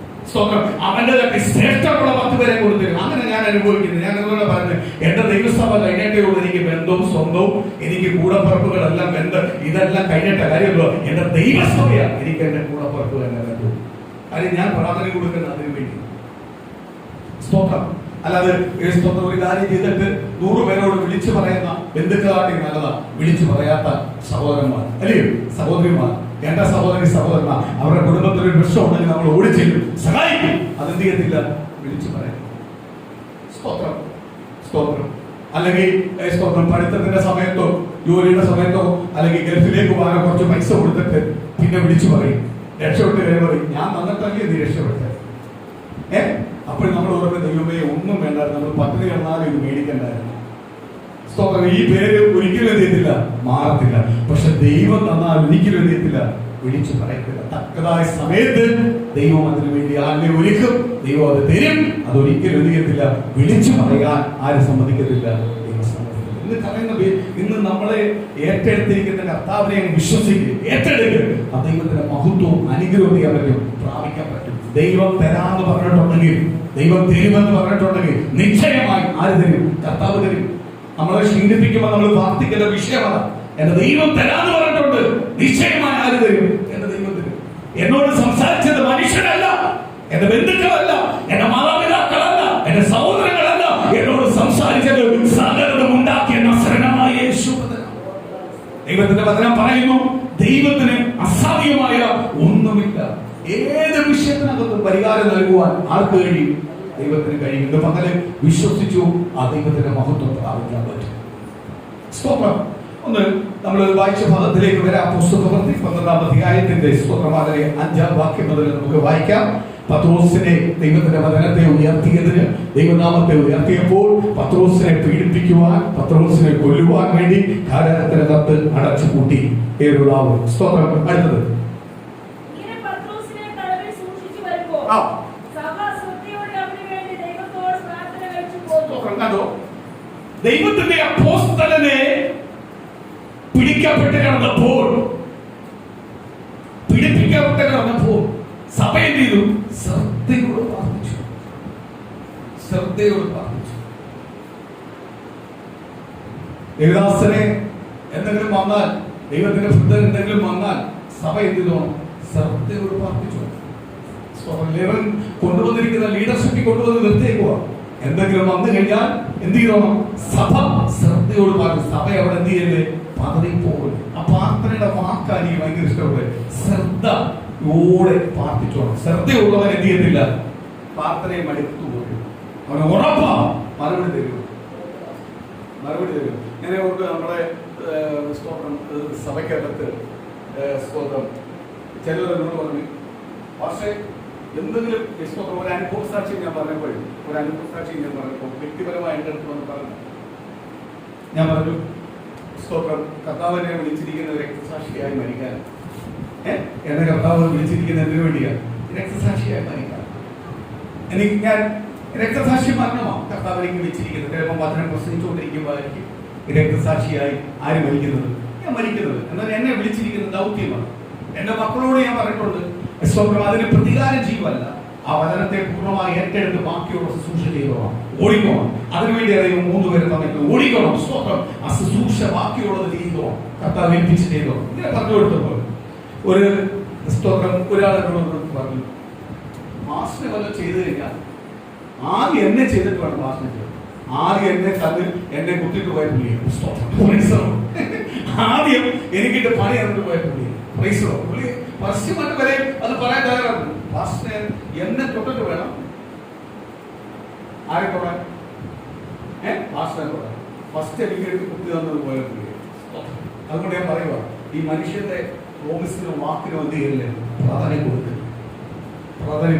സ്തോത്രം, അവന്റെ ശ്രേഷ്ഠമുള്ള 10 പേരെ കൊടുത്തിരുന്നു. അങ്ങനെ ഞാൻ അനുഭവിക്കുന്നു. ഞാൻ അതുപോലെ പറഞ്ഞു, എന്റെ ദൈവസഭ കഴിഞ്ഞിട്ടേയുള്ളൂ എനിക്ക് ബന്ധവും സ്വന്തവും, എനിക്ക് കൂടപ്പറപ്പുകളെല്ലാം ബന്ധം, ഇതെല്ലാം കഴിഞ്ഞിട്ട കാര്യമല്ലോ. എന്റെ ദൈവസഭയാണ് എനിക്ക് എന്റെ കൂടപ്പറപ്പുകൾ തന്നെ ബന്ധവും. കാര്യം ഞാൻ പ്രാർത്ഥന കൊടുക്കുന്ന അതിനു വേണ്ടി. സ്തോത്രം. അല്ലാതെ സ്തോത്രം ഒരു കാര്യം ചെയ്തിട്ട് 100 പേരോട് വിളിച്ചു പറയുന്ന ബന്ധുക്കളാട്ടി നല്ലതാ വിളിച്ചു പറയാത്ത സഹോദരന്മാർ, അല്ലയോ സഹോദരിമാർ, എന്റെ സഹോദരി സഹോദരന്മാർ. അവരുടെ കുടുംബത്തിൽ ഒരു പ്രശ്നം ഉണ്ടെങ്കിൽ നമ്മൾ ഓടിച്ചെല്ലും, സഹായിക്കും. അതെന്ത് ചെയ്യത്തില്ല? വിളിച്ചു പറയാം. സ്തോത്രം, സ്തോത്രം. അല്ലെങ്കിൽ സ്തോത്രം, പഠിത്തത്തിന്റെ സമയത്തോ ജോലിയുടെ സമയത്തോ അല്ലെങ്കിൽ ഗൾഫിലേക്ക് പോകാനോ കുറച്ച് പൈസ കൊടുത്തിട്ട് പിന്നെ വിളിച്ചു പറയും, രക്ഷപ്പെട്ട് കഴിയും പറയും, ഞാൻ തന്നിട്ടല്ലേ നീ രക്ഷപ്പെട്ടെ. അപ്പോൾ നമ്മൾ ഓർമ്മ, ദൈവമേ ഒന്നും വേണ്ടായിരുന്നു, നമ്മൾ പട്ടിണി കിടന്നാലും ഇത് മേടിക്കണ്ടായിരുന്നു. സ്തോത്രം. ഈ പേര് ഒരിക്കലും എന്ത് ചെയ്യത്തില്ല? മാറത്തില്ല. പക്ഷെ ദൈവം തന്നാൽ ഒരിക്കലും എന്ത് ചെയ്യത്തില്ല? വിളിച്ചു പറയത്തില്ല. തക്കതായ സമയത്ത് ദൈവം അതിനു വേണ്ടി ആരെ ഒരുക്കും, ദൈവം അത് തരും. അതൊരിക്കലും എന്ത് ചെയ്യത്തില്ല? വിളിച്ചു പറയാൻ ആരും സമ്മതിക്കത്തില്ല. ഇന്ന് നമ്മളെ ഏറ്റെടുത്തിരിക്കുന്ന കർത്താവിനെ വിശ്വസിക്കുക, ഏറ്റെടുക്കുക. ആ ദൈവത്തിന്റെ മഹത്വവും അനുഗ്രഹവും ചെയ്യാൻ പറ്റും, പ്രാപിക്കാൻ പറ്റും. ദൈവം തരാന്ന് പറഞ്ഞിട്ടുണ്ടെങ്കിൽ, ദൈവം തരുമെന്ന് പറഞ്ഞിട്ടുണ്ടെങ്കിൽ നിശ്ചയമായി ആര് തരും? കർത്താവ് തരും. നമ്മളെ ക്ഷീണിപ്പിക്കുമ്പോൾ നമ്മൾ പ്രാർത്ഥിക്കേണ്ട വിഷയമാണ്. എന്റെ ദൈവം തരാന്ന് പറഞ്ഞിട്ടുണ്ട്, നിശ്ചയമായി ആര് തരും? എന്റെ ദൈവം തരും. എന്നോട് സംസാരിച്ചത് മനുഷ്യരല്ല, എന്റെ ബന്ധുക്കളല്ല, എന്റെ മാതാപിതാക്കളല്ല, എന്റെ സഹോദരങ്ങളല്ല. എന്നോട് സംസാരിച്ചത് സകലതും ഉണ്ടാക്കിയ നസറേയനായ യേശു. ദൈവത്തിന്റെ വചനം പറയുന്നു, ദൈവത്തിന് അസാധ്യമായ ഒന്നുമില്ല. ഏത് വിഷയത്തിനകത്തും പരിഹാരം നൽകുവാൻ ആർക്ക് കഴിയും? ദൈവത്തിന് കഴിയും. ഇന്ന് പകല് വിശ്വസിച്ചു ആ ദൈവത്തിന്റെ മഹത്വം പ്രാപിക്കാൻ പറ്റും. സ്തോത്രം. ഒന്ന് നമ്മൾ വായിച്ച ഭാഗത്തിലേക്ക് വരാം. പുസ്തകപ്രവൃത്തി 12-ാം അധ്യായത്തിന്റെ സ്തോത്രമാലയെ 5-ാം വാക്യം മുതൽ നമുക്ക് വായിക്കാം. പത്രോസിനെ ദൈവത്തിന്റെ വചനത്തെ ഉയർത്തിയതിന്, ദൈവനാമത്തെ ഉയർത്തിയപ്പോൾ പത്രോസിനെ പീഡിപ്പിക്കുവാൻ, പത്രോസിനെ കൊല്ലുവാൻ വേണ്ടി കാരാഗൃഹത്തിനകത്ത് അടച്ചുപൂട്ടി. സ്തോത്രം. അടുത്തത് ദൈവത്തിന്റെ അപ്പോസ്തലനെ പിടിക്കപ്പെട്ട് കിടന്നപ്പോൾ, പീഡിപ്പിക്കപ്പെട്ട് കിടന്നപ്പോൾ സഭ എന്ത് ചെയ്തു? ശ്രദ്ധയോട് പ്രാർത്ഥിച്ചു. ശ്രദ്ധയോട് പ്രാർത്ഥിച്ചു. ദേവദാസനെ എന്തെങ്കിലും വന്നാൽ, ദൈവത്തിന്റെ ഭക്തൻ എന്തെങ്കിലും വന്നാൽ സഭ എന്ത് ചെയ്തു? ശ്രദ്ധയോട് പ്രാർത്ഥിച്ചു. കൊണ്ടുവന്നിരിക്കുന്ന ലീഡർഷിപ്പിൽ കൊണ്ടുവന്ന് നിർത്തിയേക്കുക. എന്തെങ്കിലും വന്നു കഴിഞ്ഞാൽ എന്ത് ചെയ്യണം? സഭ ശ്രദ്ധയോട് പറഞ്ഞു. സഭ അവിടെ എന്ത് ചെയ്യല്ലേ? പതറിപ്പോകും. ആ പ്രാർത്ഥനയുടെ വാക്കാൻ എനിക്ക് ഭയങ്കര ഇഷ്ടപ്പെട്ടു. ശ്രദ്ധയോടെ പ്രാർത്ഥിച്ചോണം. ശ്രദ്ധയുള്ളവൻ എന്ത് ചെയ്യത്തില്ല? പ്രാർത്ഥനയെ മടുത്തു പോകും. അവന് ഉറപ്പാ മറുപടി തരും, മറുപടി തരും. ഞാൻ ഓർത്ത് നമ്മുടെ സ്തോത്രം സഭയ്ക്കകത്ത് സ്തോത്രം ചിലവരെന്നോട് പറഞ്ഞു, പക്ഷേ എന്തെങ്കിലും സ്തോത്രം ഒരു അനുഭവ സാക്ഷി ഞാൻ പറഞ്ഞപ്പോൾ, വ്യക്തിപരമായി എൻ്റെ അടുത്ത് വന്ന് പറഞ്ഞു. ഞാൻ പറഞ്ഞു, സ്തോത്രം, കർത്താവിനെ വിളിച്ചിരിക്കുന്ന ഒരു രക്തസാക്ഷിയായി മരിക്കാൻ. എന്നെ കർത്താവ് വിളിച്ചിരിക്കുന്ന എന്തിനു വേണ്ടിയാണ്? രക്തസാക്ഷിയായി മരിക്കാൻ. ഞാൻ രക്തസാക്ഷി മരണമോ കർത്താവിലേക്ക് വിളിച്ചിരിക്കുന്നത്? ചിലപ്പോൾ വചനം പ്രസംഗിച്ചുകൊണ്ടിരിക്കുമ്പോഴായിരിക്കും രക്തസാക്ഷിയായി ആര് മരിക്കുന്നത്? ഞാൻ മരിക്കുന്നത്. എന്നാൽ എന്നെ വിളിച്ചിരിക്കുന്ന ദൗത്യമാണ്. എന്റെ മക്കളോട് ഞാൻ പറഞ്ഞിട്ടുണ്ട്, സ്തോത്രം, അതിന് പ്രതികാരം ചെയ്യുവല്ല, ആ വചനത്തെ പൂർണ്ണമായി ഏറ്റെടുത്ത് ബാക്കിയുള്ള ശുശ്രൂഷ ചെയ്തോളാം, ഓടിക്കോണം. അതിനുവേണ്ടി അറിയുമ്പോൾ 3 പേര് തന്നിട്ട് ഓടിക്കണം. സ്തോത്രം. ആ ശുശ്രൂഷ ബാക്കിയുള്ളത് ചെയ്തോളാം, കർത്താവ് ഏൽപ്പിച്ച് ചെയ്തോളാം. ഇങ്ങനെ പറഞ്ഞു കൊടുത്തപ്പോൾ ഒരു സ്തോത്രം ഒരാളെന്നോട് പറഞ്ഞു, മാസിനെ വല്ലതും ചെയ്തു കഴിഞ്ഞാൽ ആദ്യം എന്നെ ചെയ്തിട്ട് വേണം മാസിനെ ചെയ്ത്. ആദ്യം എന്നെ തമ്മിൽ എന്നെ കുത്തിട്ട് പോയ പുള്ളിയാണ്. സ്തോത്രം. ആദ്യം എനിക്കിട്ട് പണി എന്നിട്ട് പോയ പുള്ളിയാണ്. പുള്ളി പരസ്യമായിട്ട് വരെ അത് പറയാൻ തയ്യാറാണ്. എന്നെ തൊട്ടിട്ട് വേണം ആരെ തൊടാൻ? ഫസ്റ്റ് എനിക്ക് എടുത്ത് കുത്തി തന്നത് പോലെ. അതുകൊണ്ട് ഞാൻ പറയുക, ഈ മനുഷ്യന്റെ പ്രോമിസിനും വാക്കിനും എന്ത് ചെയ്യല്ലേ? പ്രാധാന്യം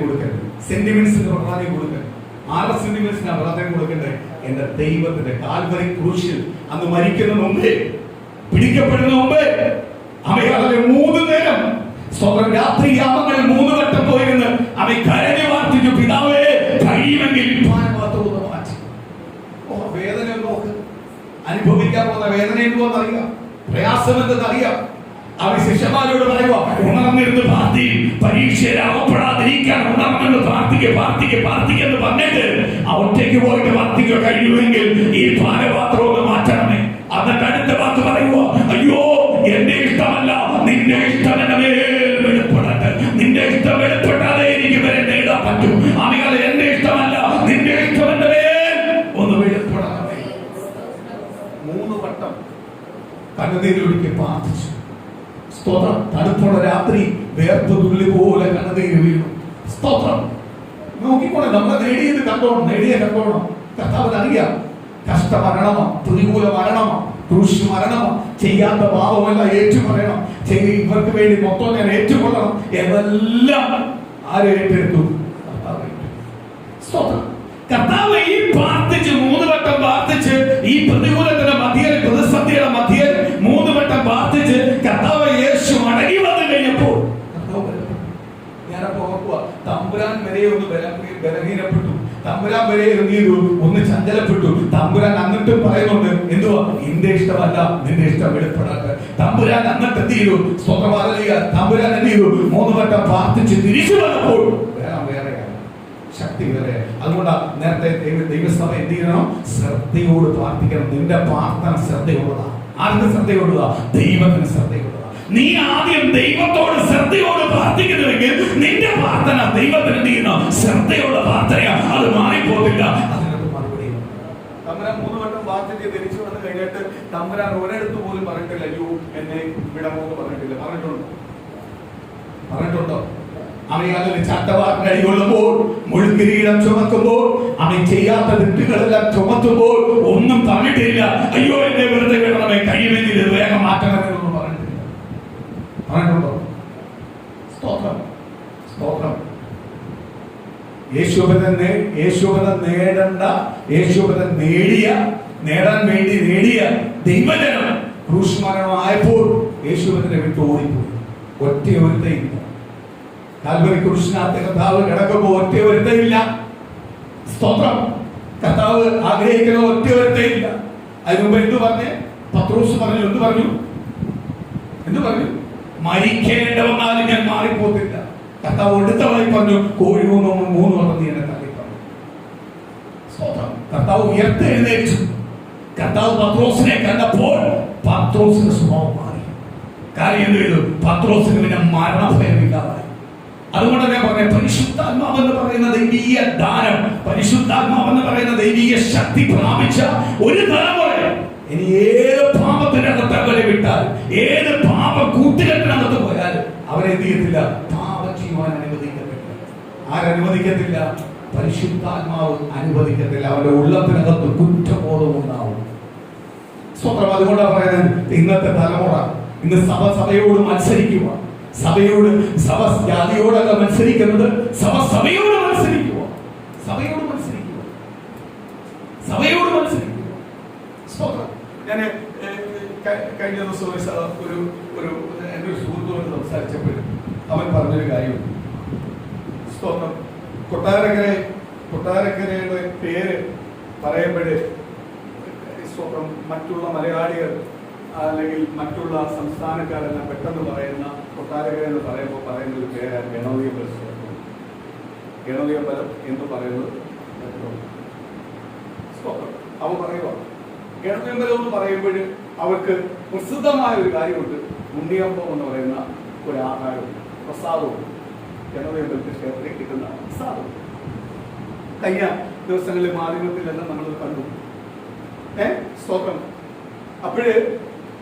കൊടുക്കരുത്. സെന്റിമെന്റ്സിന് പ്രാധാന്യം കൊടുക്കരുത്. ആരുടെ സെന്റിമെന്റ്സിനാണ് പ്രാധാന്യം കൊടുക്കേണ്ടത്? എന്റെ ദൈവത്തിന്റെ കാൽവരി ക്രൂശിൽ അന്ന് മരിക്കുന്ന മുമ്പേ, പിടിക്കപ്പെടുന്ന മുമ്പേ, അവയാളെ 3 നേരം സ്വന്തം രാത്രി യാമങ്ങളിൽ 3 വട്ടം പോയിരുന്ന് അവൻ കരഞ്ഞു പ്രാർത്ഥിച്ചു, പിതാവേ കഴിയുമെങ്കിൽ പാനപാത്രമൊന്ന് മാറ്റി. വേദന നോക്ക്, അനുഭവിക്കാൻ പോകുന്ന വേദന എന്തുവെന്നറിയാം, പ്രയാസം എന്തെന്നറിയാം. അവൻ ശിഷ്യന്മാരോട് പറയുക, ഉണർന്നിരുന്ന് പ്രാർത്ഥി, പരീക്ഷയിൽ അകപ്പെടാതിരിക്കാൻ ഉണർന്നിരുന്ന് പ്രാർത്ഥിക്കെന്ന് പറഞ്ഞിട്ട് ഒറ്റയ്ക്ക് പോയിട്ട് പ്രാർത്ഥിക്കുക, കഴിയുമെങ്കിൽ ഈ പാനപാത്രം ഒന്ന് മാറ്റണമേ. എന്നിട്ട് അടുത്ത വാക്ക് പറയുക, അയ്യോ എന്റെ ഇഷ്ടമല്ല നിന്റെ ഇഷ്ടം എന്റെ മേൽ വെളിപ്പെടട്ടെ. നിന്റെ ഇഷ്ടം വെളിപ്പെട്ടാതെ എനിക്ക് വരെ നേടാൻ പറ്റും. ആളുകൾ എന്റെ ഇഷ്ടമല്ല നിന്റെ ഇഷ്ടം എന്റെ മേൽ ഒന്ന് വെളിപ്പെടണമേ. 3 വട്ടം കണ്ണുനീരൊഴുക്കി പ്രാർത്ഥിച്ചു. സ്തോത്രം. തണുപ്പുള്ള രാത്രി വേർപ്പ് തുള്ളി പോലെ കണ്ണുനീര് വീണു. സ്തോത്രം. നോക്കിക്കോണേ, നമ്മളെ നേടിയത് കണ്ടോണം. കർത്താവിന് അറിയാം, കഷ്ടമരണമോ പ്രതികൂല മരണമോ ക്രൂശ് മരണമോ ചെയ്യാത്ത പാപമല്ല ഏറ്റുപറയണം. ഇവർക്ക് വേണ്ടി മൊത്തം ഞാൻ ഏറ്റുകൊള്ളണം എന്നെല്ലാം ആരെ ഏറ്റെടുത്തു? സ്തോത്രം. കർത്താവ് ഈ പ്രാർത്ഥിച്ച് 3 വട്ടം പ്രാർത്ഥിച്ച്, ഈ പ്രതികൂലത്തിന്റെ മധ്യയിൽ, പ്രതിസന്ധിയുടെ മധ്യയിൽ 3 വട്ടം പ്രാർത്ഥിച്ച് കർത്താവ് യേശു മടങ്ങി വന്നു കഴിഞ്ഞപ്പോൾ ഞാനപ്പോ ഓർക്കുക, തമ്പുരാൻ വരെ ഒന്ന് ബലഹീനപ്പെട്ടു, തമ്പുരാൻ വരെ ഒന്ന് ചഞ്ചലപ്പെട്ടു. തമ്പുരാൻ എന്നിട്ടും പറയുന്നുണ്ട്, എന്തുവാ? എന്റെ ഇഷ്ടമല്ല നിന്റെ ഇഷ്ടം വെളിപ്പെടാത്ത. തമ്പുരാൻ എന്നിട്ട് എന്ത് ചെയ്തു? തമ്പുരാൻ എന്ത് ചെയ്തു? 3 വട്ടം പ്രാർത്ഥിച്ച് തിരിച്ചു വന്നപ്പോൾ ശക്തി വേറെ. അതുകൊണ്ട് നേരത്തെ ദൈവസഭ എന്ത് ചെയ്യണം? ശ്രദ്ധയോട് പ്രാർത്ഥിക്കണം. നിന്റെ പ്രാർത്ഥന ശ്രദ്ധയുള്ളതാ. ആർക്ക് ശ്രദ്ധയുള്ളതാ? ദൈവത്തിന് ശ്രദ്ധയുള്ളതാ. നീ ആദ്യം ദൈവത്തോട് ശ്രദ്ധയോട് പ്രാർത്ഥിക്കുന്നുവെങ്കിൽ നിന്റെ പ്രാർത്ഥന ദൈവത്തിന് എന്ത് ചെയ്യണം? ശ്രദ്ധയുള്ള പ്രാർത്ഥനയാണ്. അത് മാറിപ്പോത്തില്ല. അതിനകത്ത് മറുപടി തമ്പുരാൻ 3 വട്ടം പ്രാർത്ഥിച്ച് തിരിച്ചു വന്ന് കഴിഞ്ഞിട്ട് തമ്പുരാൻ ഒരിടത്ത് പോലും പറഞ്ഞിട്ടില്ല, അയ്യോ എന്നെ വിടമോ എന്ന് പറഞ്ഞിട്ടില്ല. പറഞ്ഞിട്ടുണ്ടോ? അവയാളിൽ ചട്ടവാറിന് അടികൊള്ളുമ്പോൾ, മുൾക്കിരീടം ചുമക്കുമ്പോൾ, അവൻ ചെയ്യാത്ത തെറ്റുകളെല്ലാം ചുമത്തുമ്പോൾ ഒന്നും പറഞ്ഞിട്ടില്ല, അയ്യോ എന്നെ വെറുതെ വിടണമേ, കഴിയുമെങ്കിൽ ഇത് വേഗം മാറ്റണമെന്നൊന്നും പറഞ്ഞിട്ടുണ്ടോ? സ്തോത്രം. നേടാൻ വേണ്ടി നേടിയ ദൈവജനം ക്രൂശ് മരണമായപ്പോൾ യേശുവിനെ വിട്ട് ഓടിപ്പോയി. ഒറ്റ ഒരുത്തയില്ല. കാൽവരി ക്രൂശിനകത്ത് കർത്താവ് കിടക്കുമ്പോൾ ഒറ്റ ഒരുത്തയില്ല. സ്തോത്രം. കർത്താവ് ആഗ്രഹിക്കുന്ന ഒറ്റ ഒരുത്തയില്ല. അതിന് മുമ്പ് എന്തു പറഞ്ഞേ? പത്രോസ് പറഞ്ഞു, എന്തു പറഞ്ഞു? മരിക്കേണ്ട വന്നാലും ഞാൻ മാറിപ്പോത്തില്ല. കർത്താവ് എടുത്തവളായി പറഞ്ഞു, കോഴി 3 വട്ടം നീ എന്നെ തള്ളി പറഞ്ഞു. സ്തോത്രം. കർത്താവ് ഉയർത്തെഴുന്നേറ്റു. കർത്താവ് പത്രോസിനെ കണ്ടപ്പോൾ പത്രോസിന്റെ സ്വഭാവം മാറി. കാര്യം എന്ത് ചെയ്തു? പത്രോസിന് പിന്നെ മരണഭയമില്ലാതായി. അതുകൊണ്ട് തന്നെ പറഞ്ഞ പരിശുദ്ധാത്മാവെന്ന് പറയുന്ന ദൈവീയ ദാനം, പരിശുദ്ധാത്മാവെന്ന് പറയുന്ന ദൈവീയ ശക്തി പ്രാപിച്ച ഒരു തലമുറ ഇനി ഏത് പാപത്തിനകത്ത് അവരെ വിട്ടാൽ, ഏത് പാപ കൂട്ടുകെട്ടിനകത്ത് പോയാൽ അവരെ എന്ത് ചെയ്യത്തില്ല? പാപം ചെയ്യുവാൻ അനുവദിക്കത്തില്ല. ആരനുവദിക്കത്തില്ല? പരിശുദ്ധാത്മാവ് അനുവദിക്കത്തില്ല. അവരുടെ ഉള്ളത്തിനകത്ത് കുറ്റബോധം ഉണ്ടാവും. സ്വന്തം. അതുകൊണ്ടാണ് പറയുന്നത്, ഇന്നത്തെ തലമുറ ഇന്ന് സഭയോട് മത്സരിക്കുക. സഭ ജാതിയോടല്ല മത്സരിക്കുന്നത്, സഭയോട് മത്സരിക്കുക. ഞാൻ കഴിഞ്ഞ ദിവസം എൻ്റെ ഒരു സുഹൃത്തുമായിട്ട് സംസാരിച്ചപ്പോൾ അവൻ പറഞ്ഞൊരു കാര്യം. സ്തോത്രം. കൊട്ടാരക്കരയുടെ പേര് പറയുമ്പോഴേ സ്തോത്രം മറ്റുള്ള മലയാളികൾ അല്ലെങ്കിൽ മറ്റുള്ള സംസ്ഥാനക്കാരെല്ലാം പെട്ടെന്ന് പറയുന്ന കൊട്ടാരക്കര എന്ന് പറയുമ്പോൾ പറയുന്ന ഒരു പേരാണ് ഗണോദിയമ്പലം. ഗണോദിയമ്പലം എന്ന് പറയുന്നത് അവ പറയുക. ഗണോദിയമ്പലം എന്ന് പറയുമ്പോൾ അവർക്ക് പ്രസിദ്ധമായ ഒരു കാര്യമുണ്ട്. ഉണ്ണിയപ്പം എന്ന് പറയുന്ന ഒരു ആഹാരവും പ്രസാദവും ഗണോദിയമ്പലത്തിൽ ക്ഷേത്രത്തിൽ കിട്ടുന്ന പ്രസാദവും. കഴിഞ്ഞ ദിവസങ്ങളിൽ മാധ്യമത്തിലെല്ലാം നമ്മൾ കണ്ടു. സ്തോത്രം. അപ്പോഴ്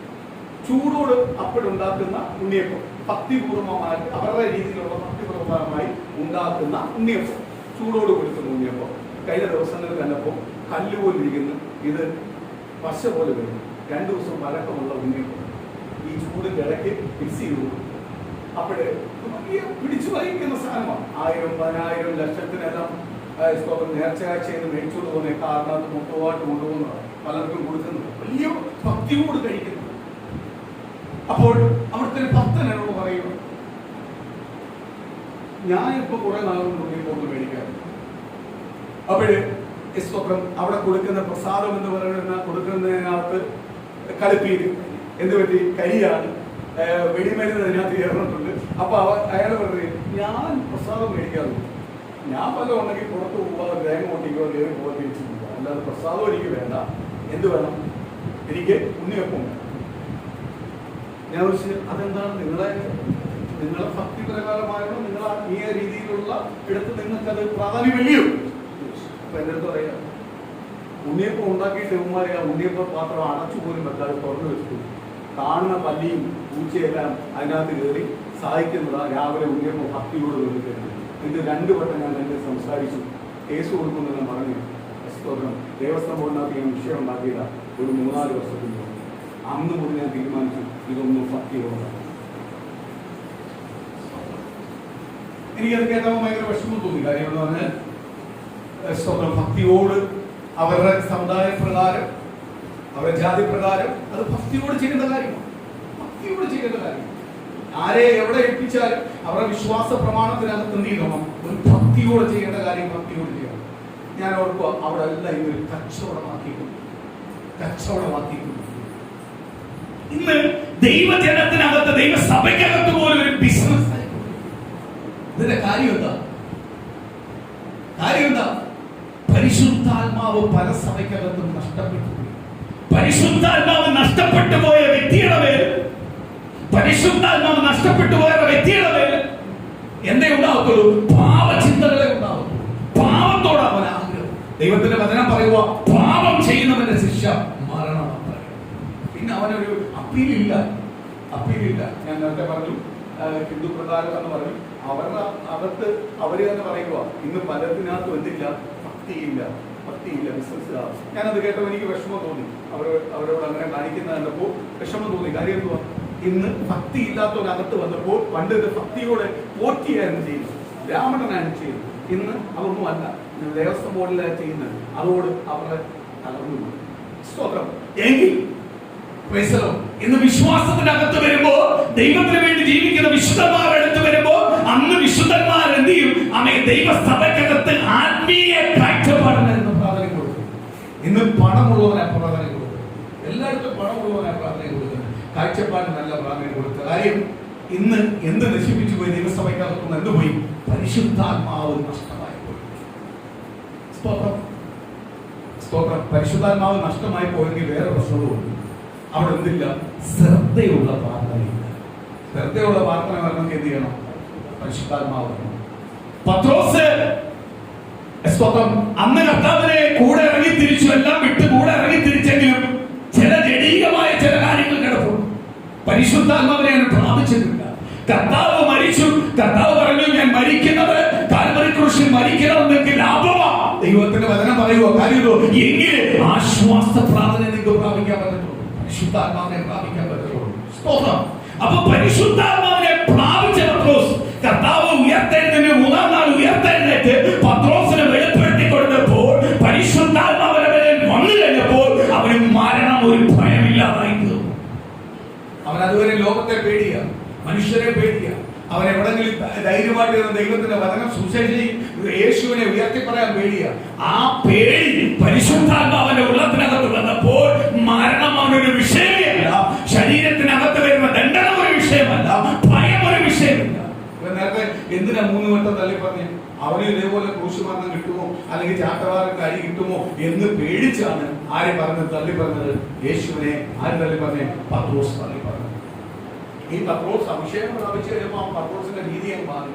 ചൂടോട് അപ്പോഴുണ്ടാക്കുന്ന ഉണ്ണിയപ്പം, ഭക്തിപൂർവമായി അവരുടെ രീതിയിലുള്ള ഭക്തിപൂർവമായി ഉണ്ടാക്കുന്ന ഉണ്ണിയപ്പം, ചൂടോട് കൊടുക്കുന്ന ഉണ്ണിയപ്പം കഴിഞ്ഞ ദിവസങ്ങളിൽ കണ്ടപ്പോൾ കല്ലുപോലിരിക്കുന്ന ഇത് പശ പോലെ വരും. 2 ദിവസം പഴക്കമുള്ള ഉണ്ണിയപ്പം ഈ ചൂടിൻ്റെ ഇടയ്ക്ക് മിക്സ് ചെയ്തു. അപ്പോഴേ വലിയ പിടിച്ചു വഹിക്കുന്ന സാധനമാണ്. 1000, 10,000, ലക്ഷത്തിനെല്ലാം നേർച്ചയാഴ്ച ചെയ്ത് മേടിച്ചുകൊണ്ട് പോകുന്ന കാരണത്ത് മൊത്തമായിട്ട് കൊണ്ടുപോകുന്നതാണ്. പലർക്കും കൊടുക്കുന്നത് വലിയ ഭക്തിയോട് കഴിക്കുന്നത്. അപ്പോൾ അവിടുത്തെ ഭക്തൻ എന്നോട് പറയുക, ഞാനിപ്പോ കുറെ നാളുകൊണ്ട് ഉണ്ണിയപ്പം മേടിക്കാറുണ്ട്. അപ്പോഴ് സ്തോത്രം അവിടെ കൊടുക്കുന്ന പ്രസാദം എന്ന് പറയുന്ന കൊടുക്കുന്നതിനകത്ത് കളിപ്പീര് എന്ത് പറ്റി, കരിയാണ്, വെടിമരുന്ന് അതിനകത്ത് ചേർന്നിട്ടുണ്ട്. അപ്പൊ അയാൾ പറഞ്ഞു, ഞാൻ പ്രസാദം മേടിക്കാറുണ്ട്, ഞാൻ പല ഉണ്ടെങ്കിൽ പുറത്ത് പോകാതെ തേങ്ങ പൊട്ടിക്കോ കയറി പോകാൻ തിരിച്ചു പോവുക, അല്ലാതെ പ്രസാദം എനിക്ക് വേണ്ട. എന്ത് വേണം, എനിക്ക് ഉണ്ണിയപ്പം വേണം. ഞാൻ വിളിച്ച് അതെന്താണ്, നിങ്ങളെ ഭക്തി പ്രകാരമായോ നിങ്ങൾ ഈ രീതിയിലുള്ള എടുത്ത് നിങ്ങൾക്കത് പ്രാധാന്യമില്ലയോ? അപ്പൊ എൻ്റെ അടുത്ത് പറയാം, ഉണ്ണിയപ്പം ഉണ്ടാക്കിയിട്ട് ഇവന്മാരെ ആ ഉണ്ണിയപ്പം പാത്രം അടച്ചു പോലും വെക്കാതെ തുറന്നു വെച്ചു. കാണുന്ന പല്ലിയും പൂച്ചയെല്ലാം അതിനകത്ത് കയറി സഹായിക്കുന്നതാ രാവിലെ ഉണ്ണിയപ്പം ഭക്തിയോട് നിർമ്മിക്കുന്നത്. ഇത് 2 വട്ടം ഞാൻ തന്നെ സംസാരിച്ചു. കേസ് കൊടുക്കുമെന്ന് പറഞ്ഞു. സ്തോത്രം. ദേവസ്വം ബോർഡിനകത്ത് ഞാൻ വിഷയം ഉണ്ടാക്കിയതാ ഒരു 3-4 വർഷത്തിന് മുമ്പ്. അന്ന് മുതൽ ഞാൻ തീരുമാനിച്ചു ഇതൊന്നും ഭക്തിയോടാണ്. എനിക്കത് കേട്ടപ്പോൾ ഭയങ്കര വിഷമം തോന്നി. കാര്യം എന്ന് പറഞ്ഞാൽ സ്തോത്രം, ഭക്തിയോട് അവരുടെ സമുദായ പ്രകാരം അവരുടെ ജാതി പ്രകാരം അത് ഭക്തിയോട് ചെയ്യേണ്ട കാര്യമാണ്. ഭക്തിയോട് ചെയ്യേണ്ട കാര്യം ആരെ എവിടെ ഏൽപ്പിച്ചാലും അവരുടെ വിശ്വാസ പ്രമാണത്തിനകത്ത് എന്ത് ചെയ്യണം, ഒരു ഭക്തിയോട് ചെയ്യേണ്ട കാര്യം ഭക്തിയോട് ചെയ്യണം. ഞാൻ ഓർക്കുക, അവിടെ എല്ലാം ഇന്നൊരു കച്ചവടമാക്കിയിട്ടുണ്ട്. ഇന്ന് ദൈവജനത്തിനകത്ത് ദൈവസഭയ്ക്കകത്ത് പോലും ഒരു ബിസിനസ് ആയിട്ടുണ്ട്. ഇതിന്റെ കാര്യം എന്താ? പരിശുദ്ധാത്മാവ് പല സഭയ്ക്കകത്തും നഷ്ടപ്പെട്ടു. പരിശുദ്ധാത്മാവ് നഷ്ടപ്പെട്ടു പോയ വ്യക്തിയുടെ പേര് എന്തേ ഉണ്ടാവത്തുള്ളൂ? പാപചിന്തകളെ ഉണ്ടാവും. പാപത്തോട് അവൻ ആഗ്രഹം. ദൈവത്തിന്റെ വചനം പറയുക, പാപം ചെയ്യുന്നവന്റെ ശിക്ഷ മരണം. പിന്നെ അവനൊരു അപ്പീലില്ല. ഞാൻ നേരത്തെ പറഞ്ഞു ഹിന്ദു പ്രകാരം എന്ന് പറഞ്ഞു. അവരുടെ അകത്ത് അവര് തന്നെ പറയുക, ഇന്ന് പലത്തിനകത്തും എന്തില്ല, ഭക്തിയില്ല, ബിസിനസ്സിലാണ്. ഞാനത് കേട്ടപ്പോൾ എനിക്ക് വിഷമം തോന്നി. അവരോട് അങ്ങനെ കാണിക്കുന്ന കണ്ടപ്പോൾ വിഷമം തോന്നി. കാര്യം എന്തുവാ, ഇന്ന് ഭക്തി ഇല്ലാത്തവരകത്ത് വന്നപ്പോൾ പണ്ട് ഇത് ഭക്തിയോടെ പോറ്റിയായിരുന്നു ചെയ്യുന്നത്, ബ്രാഹ്മണനാണ് ചെയ്യുന്നത്. ഇന്ന് അതൊന്നും അല്ല, ദേവസ്വം ബോർഡിലാണ് ചെയ്യുന്നത്. അതോട് അവരുടെ തളർന്നു. സ്തോത്രം. എങ്കിൽ ഇന്ന് വിശ്വാസത്തിനകത്ത് വരുമ്പോ, ദൈവത്തിന് വേണ്ടി ജീവിക്കുന്ന വിശുദ്ധന്മാർ അടുത്ത് വരുമ്പോ, അന്ന് വിശുദ്ധന്മാർ എന്ത് ചെയ്യും? ദൈവസഭയ്ക്കകത്ത് ആത്മീയ കാഴ്ചപ്പാടിനായിരുന്നു പ്രാധാന്യം കൊടുക്കും. ഇന്ന് പണമുള്ളവനെ പ്രാധാന്യം കൊടുക്കും. എല്ലായിടത്തും പണമുള്ളവനെ പ്രാധാന്യം കൊടുക്കുന്നത്, കാഴ്ചപ്പാടിനല്ല പ്രാധാന്യം കൊടുക്കുക. കാര്യം ഇന്ന് എന്ത് നശിപ്പിച്ചു പോയി? ദൈവസഭയ്ക്കകത്തുനിന്ന് എന്തുപോയി? പരിശുദ്ധാത്മാവ് നഷ്ടമായി പോയി. സ്തോത്രം. പരിശുദ്ധാത്മാവ് നഷ്ടമായി പോയെങ്കിൽ വേറെ പ്രശ്നങ്ങളുണ്ട്. അവിടെ എന്തില്ല? ശ്രദ്ധയുള്ള പ്രാർത്ഥനയില്ല. ശ്രദ്ധയുള്ള പ്രാർത്ഥന വരണമെങ്കിൽ എന്ത് ചെയ്യണം? പരിശുദ്ധാത്മാവ്. പത്രോസ് സ്തോത്രം, അന്ന് കർത്താവിനെ കൂടെ ഇറങ്ങി തിരിച്ചു, എല്ലാം വിട്ട് കൂടെ ഇറങ്ങി തിരിച്ചെങ്കിലും ചില ജഡീകമായ ചില കാര്യങ്ങൾ കിടപ്പുണ്ട്. പരിശുദ്ധാത്മാവിനെ പ്രാപിച്ചിട്ടില്ല. കർത്താവ് മരിച്ചു. കർത്താവ് പറഞ്ഞു, ഞാൻ മരിക്കുന്നത് കാൽവരി ക്രൂശിൽ മരിക്കണമെന്നെങ്കിൽ ലാഭമാ. ദൈവത്തിന്റെ വചനം പറയുക കാര്യമോ എങ്കിൽ ആശ്വാസ പ്രാർത്ഥന നിങ്ങൾക്ക് പ്രാപിക്കാൻ പറ്റുള്ളൂ. പരിശുദ്ധാത്മാവിനെ പ്രാപിക്കാൻ പറ്റുള്ളൂ. സ്തോത്രം. അപ്പൊ പരിശുദ്ധാത്മാവിനെ പ്രാപിച്ച പത്രോസ്, കർത്താവ് ഉയർത്തെഴുന്നേറ്റ് 3-ാം നാൾ ഉയർത്തെഴുന്നേറ്റ് പത്രോസിനെ വെളിപ്പെടുത്തി കൊടുത്തപ്പോൾ, പരിശുദ്ധാത്മാവിനെ വന്നു കഴിഞ്ഞപ്പോൾ അവന് മരണം ഒരു ഭയമില്ലാതായി തീർന്നു. അവൻ അതുവരെ ലോകത്തെ പേടിയാ, മനുഷ്യരെ പേടിയാ. അവൻ എവിടെങ്കിലും ധൈര്യമായിട്ട് ദൈവത്തിന്റെ വചനം സുശേഷിച്ച് യേശുവിനെ ഉയർത്തി പറയാൻ പേടിയാ. ആ പേടി പരിശുദ്ധാത്മാവിന്റെ ഉള്ളത്തിനകത്ത് വന്നപ്പോൾ മരണം അവനൊരു വിഷയമല്ല, ശരീരത്തിനകത്ത് വരുന്ന ദണ്ഡന ഒരു വിഷയമല്ല, ഭയം ഒരു വിഷയമില്ല. നേരത്തെ എന്തിനാ 3 വട്ടം തള്ളി പറഞ്ഞു? അവന് ഇതേപോലെ ക്രൂശുമരണം കിട്ടുമോ, അല്ലെങ്കിൽ ചാട്ടവാറിന്റെ അടി കിട്ടുമോ എന്ന് പേടിച്ചാണ് ആരെ പറഞ്ഞത്? തള്ളി പറഞ്ഞത് യേശുവിനെ. ആര് തള്ളി പറഞ്ഞേ? പത്രോസ് തള്ളി പറഞ്ഞു. ഈ പത്രോസ് അഭിഷേകം പ്രാപിച്ചു കഴിയുമ്പോൾ പത്രോസിന്റെ രീതി മാറി.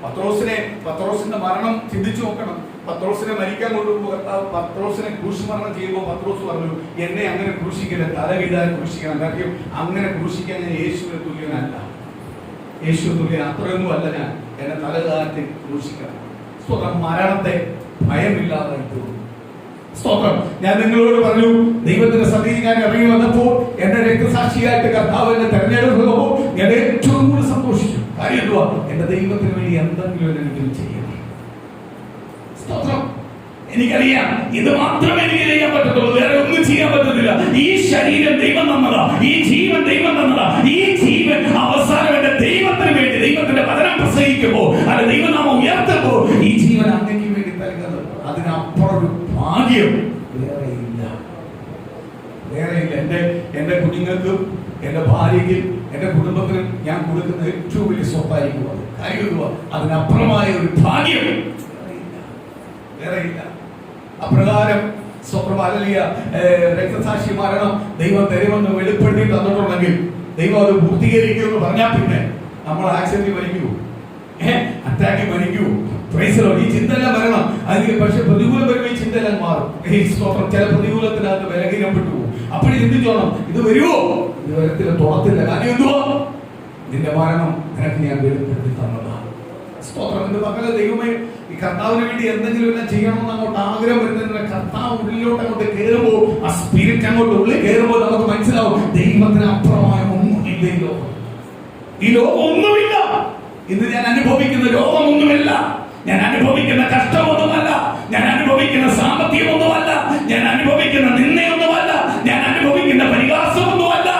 പത്രോസിന്റെ മരണം ചിന്തിച്ചു നോക്കണം. പത്രോസിനെ മരിക്കാൻ കൊണ്ടുപോകുമ്പോൾ പത്രോസിനെ ക്രൂശുമരണം ചെയ്യുമ്പോൾ പത്രോസ് പറഞ്ഞു, എന്നെ അങ്ങനെ ക്രൂശിക്കരുത്, തല വീഴാൻ ക്രൂശിക്കണം. കാര്യം അങ്ങനെ ക്രൂശിക്കാൻ ഞാൻ യേശുവിനെ തുല്യനല്ല. യേശു തുല്യൻ അത്രയൊന്നും അല്ല ഞാൻ. എന്നെ തല താഴ്ത്തി ക്രൂശിക്കണം. സ്വന്തം മരണത്തെ ഭയമില്ലാതായി തീർന്നു. സ്തോത്രം. ഞാൻ നിങ്ങളോട് പറഞ്ഞു, ദൈവത്തിന്റെ സന്നിധി ഞാൻ ഇറങ്ങി വന്നപ്പോൾ എന്റെ രക്തസാക്ഷിയായിട്ട് കർത്താവ് എന്നെ തെരഞ്ഞെടുക്കുമ്പോൾ ഞാൻ ഏറ്റവും കൂടുതൽ സന്തോഷിച്ചു. കാര്യം എന്തുവാ? എന്റെ ദൈവത്തിന് വേണ്ടി എന്തെങ്കിലും എനിക്ക് ചെയ്യണം. സ്തോത്രം. എനിക്കറിയാം ഇത് മാത്രമേ എനിക്ക് ചെയ്യാൻ പറ്റത്തുള്ളൂ, വേറെ ഒന്നും ചെയ്യാൻ പറ്റത്തില്ല. ഈ ശരീരം ദൈവം തന്നതാ, ഈ ജീവൻ ദൈവം തന്നതാ. ഈ ജീവൻ അവസാനം എന്റെ ദൈവത്തിന് വേണ്ടി, ദൈവത്തിന്റെ വചനം പ്രസംഗിക്കുമ്പോൾ അല്ല ദൈവനാമം ഉയർത്തുമ്പോൾ ഈ ജീവൻ അങ്ങേക്ക് വേണ്ടി നൽകുന്നത്, അതിനപ്പുറം ഒരു ഭാഗ്യം വേറെയില്ല. എന്റെ കുഞ്ഞുങ്ങൾക്കും എന്റെ ഭാര്യയ്ക്കും എന്റെ കുടുംബത്തിനും ഞാൻ കൊടുക്കുന്ന ഏറ്റവും വലിയ സ്വത്തായിരിക്കും അത്. കാര്യം അതിനപ്പുറമായ ഒരു ഭാഗ്യം വേറെയില്ല. അപ്രകാരം സ്വപ്രമാലിയ രക്തസാക്ഷി മരണം ദൈവം തരുമെന്ന് വെളിപ്പെടുത്തി തന്നിട്ടുണ്ടെങ്കിൽ ദൈവം അത് പൂർത്തീകരിക്കുമെന്ന് പറഞ്ഞാൽ പിന്നെ നമ്മൾ ആക്സിഡന്റ് മരിക്കൂ, അറ്റാക്ക് മരിക്കൂ. ഈ ചിന്തയെല്ലാം വരണം. അതിന് പക്ഷെ പ്രതികൂലം വരുമ്പോൾ ഈ ചിന്തയെല്ലാം മാറും. ചില പ്രതികൂലത്തിനകത്ത് ബലഹീനപ്പെട്ടു പോകും. അപ്പോഴും ചിന്തിച്ചോണം, ഇത് വരുമോ? ഇത് വരത്തില്ല, തുറത്തില്ല. കാര്യം എന്തുവാ? നിന്റെ മരണം നിനക്ക് ഞാൻ വെളിപ്പെടുത്തി തന്നതാണ്. സ്തോത്രം. എന്റെ മക്കളെ, ദൈവമേ ഈ കർത്താവിന് വേണ്ടി എന്തെങ്കിലും എല്ലാം ചെയ്യണമെന്ന് അങ്ങോട്ട് ആഗ്രഹം വരുന്നതിന് കർത്താവ് ഉള്ളിലോട്ട് അങ്ങോട്ട് കയറുമ്പോൾ, ആ സ്പിരിറ്റ് അങ്ങോട്ട് ഉള്ളിൽ കയറുമ്പോൾ നമുക്ക് മനസ്സിലാവും ദൈവത്തിന് അപ്പുറമായ ഒന്നുമില്ല ഈ ലോകം. ഈ ലോകം ഒന്നുമില്ല. ഇന്ന് ഞാൻ അനുഭവിക്കുന്ന രോഗമൊന്നുമില്ല, ഞാൻ അനുഭവിക്കുന്ന കഷ്ടമൊന്നുമല്ല, ഞാൻ അനുഭവിക്കുന്ന സാമ്പത്തികമൊന്നുമല്ല, ഞാൻ അനുഭവിക്കുന്ന നിന്ദയൊന്നുമല്ല, ഞാൻ അനുഭവിക്കുന്ന പരിഹാസമൊന്നുമല്ല.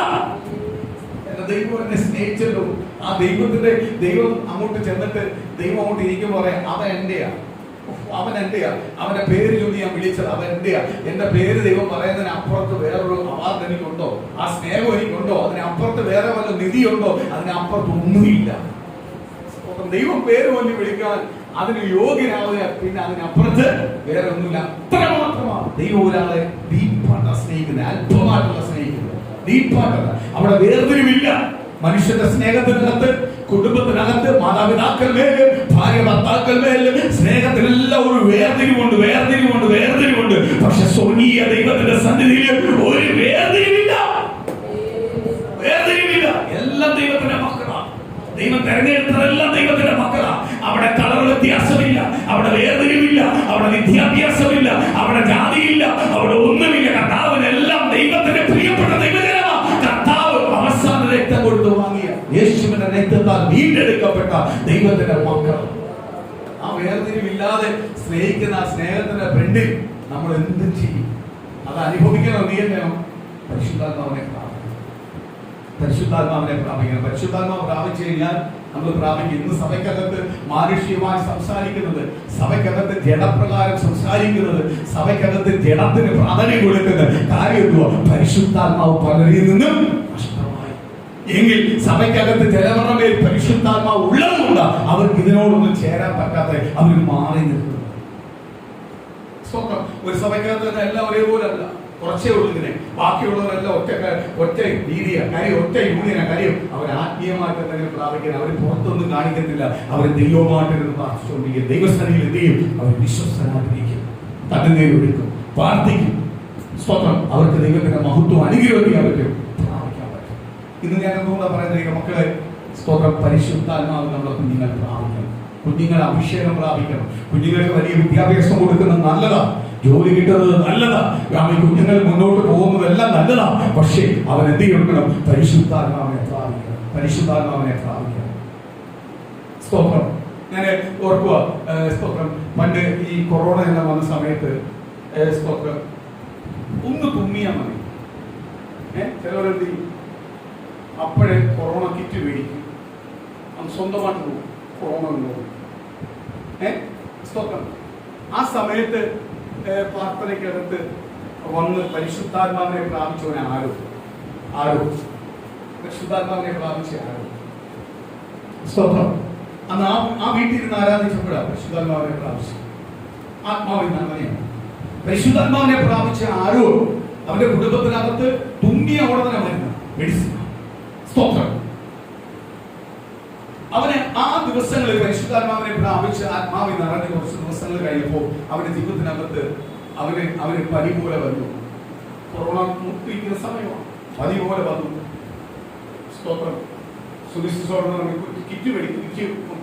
എന്റെ ദൈവം എന്നെ സ്നേഹിച്ചല്ലോ. ആ ദൈവം അങ്ങോട്ട് ചെന്നിട്ട് ദൈവം അങ്ങോട്ട് ഇരിക്കുമ്പോൾ പറയാം, അവൻ എന്റെയാ, അവൻ എന്റെയാ, അവന്റെ പേര് ചൊല്ലി ഞാൻ വിളിച്ചത് അവൻ എന്റെയാ. എന്റെ പേര് ദൈവം പറയുന്നതിന് അപ്പുറത്ത് വേറൊരു അവാർഡ് എനിക്കുണ്ടോ? ആ സ്നേഹം എനിക്കുണ്ടോ? അതിനപ്പുറത്ത് വേറെ വല്ല നിധിയുണ്ടോ? അതിനപ്പുറത്ത് ഒന്നുമില്ല. ദൈവം പേര് കൊണ്ട് വിളിക്കാൻ അതിന് യോഗ്യനാവുക, പിന്നെ അതിനപ്പുറത്ത് വേറെ ഒന്നുമില്ല. അത്രമാത്രമാണ് ദൈവം ഒരാളെ ഡീപ്പായിട്ട് സ്നേഹിക്കുന്നത്, അല്പമായിട്ടുള്ള സ്നേഹിക്കുന്നത്, ഡീപ്പായിട്ടല്ല. അവിടെ വേർതിരിവില്ല. മനുഷ്യന്റെ സ്നേഹത്തിനകത്ത്, കുടുംബത്തിനകത്ത്, മാതാപിതാക്കളുടെ ഭാര്യ ഭർത്താക്കളുടെ സ്നേഹത്തിനെല്ലാം ഒരു വേർതിരിവുണ്ട്. പക്ഷെ സ്വർഗീയ ദൈവത്തിന്റെ സന്നിധിയിൽ ഒരു വേർതിരിവില്ല. എല്ലാം ദൈവത്തിന്റെ മക്കളാണ്. ദൈവം തെരഞ്ഞെടുത്തതെല്ലാം ദൈവത്തിന്റെ മക്കളാണ്. അവിടെ കളർ വ്യത്യാസമില്ല, അവിടെ വേർതിരിവില്ല, അവിടെ വിദ്യാഭ്യാസമില്ല, അവിടെ ജാതിയില്ല, അവിടെ ഒന്നുമില്ല. കർത്താവിനെല്ലാം ദൈവത്തിന്റെ പ്രിയപ്പെട്ട ദൈവജനമാണ്. കർത്താവ് അവസാന രക്തം കൊടുത്തു വാങ്ങിയ യേശുവിന്റെ രക്തത്താൽ വീണ്ടെടുക്കപ്പെട്ട ദൈവത്തിന്റെ മക്കൾ. ആ വേർതിരിവില്ലാതെ സ്നേഹിക്കുന്ന ആ സ്നേഹത്തിന്റെ ഫ്രണ്ടിൽ നമ്മൾ എന്ത് ചെയ്യും? അത് അനുഭവിക്കണം. നീ എന്നെ പരിശുദ്ധാത്മാവിനെ പ്രാപിക്കണം. പരിശുദ്ധാത്മാവ് പ്രാപിച്ചു കഴിഞ്ഞാൽ നമ്മൾ പ്രാപിക്കും. ഇന്ന് സഭയ്ക്കകത്ത് മാനുഷികമായി സംസാരിക്കുന്നത്, സഭയ്ക്കകത്ത് ജഡപ്രകാരം സംസാരിക്കുന്നത്, സഭയ്ക്കകത്ത് ജഡത്തിന് പ്രാധാന്യം കൊടുക്കുന്നത് കാര്യം എന്തുവാ? പരിശുദ്ധാത്മാവ് പലരിൽ നിന്നും നഷ്ടമായി. എങ്കിൽ സഭയ്ക്കകത്ത് ജലവറമേൽ പരിശുദ്ധാത്മാവ് ഉള്ളതുകൊണ്ട് അവർക്ക് ഇതിനോടൊന്നും ചേരാൻ പറ്റാതെ അവർ മാറി നിൽക്കുന്നു. ഒരു സഭയ്ക്കകത്ത് തന്നെ എല്ലാം ഒരേപോലെ അല്ല, കുറച്ചേ ഉള്ളൂ. ഇങ്ങനെ ബാക്കിയുള്ളവരെല്ലാം ഒറ്റ രീതിയാണ്. കാര്യം ഒറ്റ യൂണിയനാണ്. കാര്യം അവർ ആത്മീയമായിട്ട് എന്തെങ്കിലും പ്രാപിക്കാൻ അവർ പുറത്തൊന്നും കാണിക്കത്തില്ല. അവർ ദൈവമായിട്ട് പ്രാർത്ഥിച്ചുകൊണ്ടിരിക്കും. ദൈവസ്ഥനിൽ എന്ത് ചെയ്യും? അവർ വിശ്വസ്തനായിരിക്കും, കണ്ണുനീരൊടുക്കും, പ്രാർത്ഥിക്കും. സ്തോത്രം. അവർക്ക് ദൈവത്തിന്റെ മഹത്വം അനുഗ്രഹിക്കാൻ പറ്റും, പ്രാപിക്കാൻ പറ്റും. ഇന്ന് ഞാൻ എന്തുകൊണ്ടാണ് പറയുന്നത്? മക്കളെ, സ്തോത്രം, പരിശുദ്ധാത്മാവ് നമ്മളെ കുഞ്ഞുങ്ങൾ പ്രാപിക്കണം. കുഞ്ഞുങ്ങൾ അഭിഷേകം പ്രാപിക്കണം. കുഞ്ഞുങ്ങൾക്ക് വലിയ വിദ്യാഭ്യാസം കൊടുക്കുന്നത് നല്ലതാ, ജോലി കിട്ടുന്നത് നല്ലതാ, കുഞ്ഞുങ്ങൾ മുന്നോട്ട് പോകുന്നതെല്ലാം നല്ലതാ. പക്ഷേ അവൻ എന്ത് ചെയ്യണം? പരിശുദ്ധാത്മാവിനെ പ്രാപിക്കണം. സ്തോത്രം. ഞാൻ ഓർക്കുക, സ്തോത്രം, പണ്ട് ഈ കൊറോണ എല്ലാം വന്ന സമയത്ത് സ്തോത്രം ഒന്ന് തുമ്മിയാ മതി, ചിലവരെന്ത് ചെയ്യും? അപ്പോഴേ കൊറോണ കിറ്റ് മേടിക്കും, സ്വന്തമായിട്ട് പോകും, കൊറോണ ഉണ്ടോ. സ്തോത്രം. ആ സമയത്ത് പ്രാർത്ഥനയ്ക്കകത്ത് വന്ന് പരിശുദ്ധാത്മാവിനെ പ്രാപിച്ചവനെ ആരോ പരിശുദ്ധാത്മാവിനെ പ്രാപിച്ച ആരോ. സ്തോത്രം. അന്ന് ആ വീട്ടിൽ ഇരുന്ന് ആരാധിച്ചപ്പോഴാണ് പരിശുദ്ധാത്മാവിനെ പ്രാപിച്ചത്. ആത്മാവിൽ അങ്ങനെയാണ്. പരിശുദ്ധാത്മാവിനെ പ്രാപിച്ച ആരോ അവന്റെ കുടുംബത്തിനകത്ത് തുമ്മിയ ഉടനെ വരുന്ന മെഡിസിൻ. സ്തോത്രം. അവന് ആ ദിവസങ്ങളിൽ പരിശുദ്ധാത്മാവിനെ പ്രാപിച്ച് ആത്മാവിൽ നിറഞ്ഞ കുറച്ച് ദിവസങ്ങൾ കഴിഞ്ഞപ്പോൾ അവന്റെ ജീവിതത്തിനകത്ത് അവന് പനി പോലെ വന്നു. കൊറോണ മുട്ടിക്കുന്ന സമയമാണ്, പനി പോലെ വന്നു. സ്തോത്രം. സുവിശേഷത്തോടെ കിറ്റ്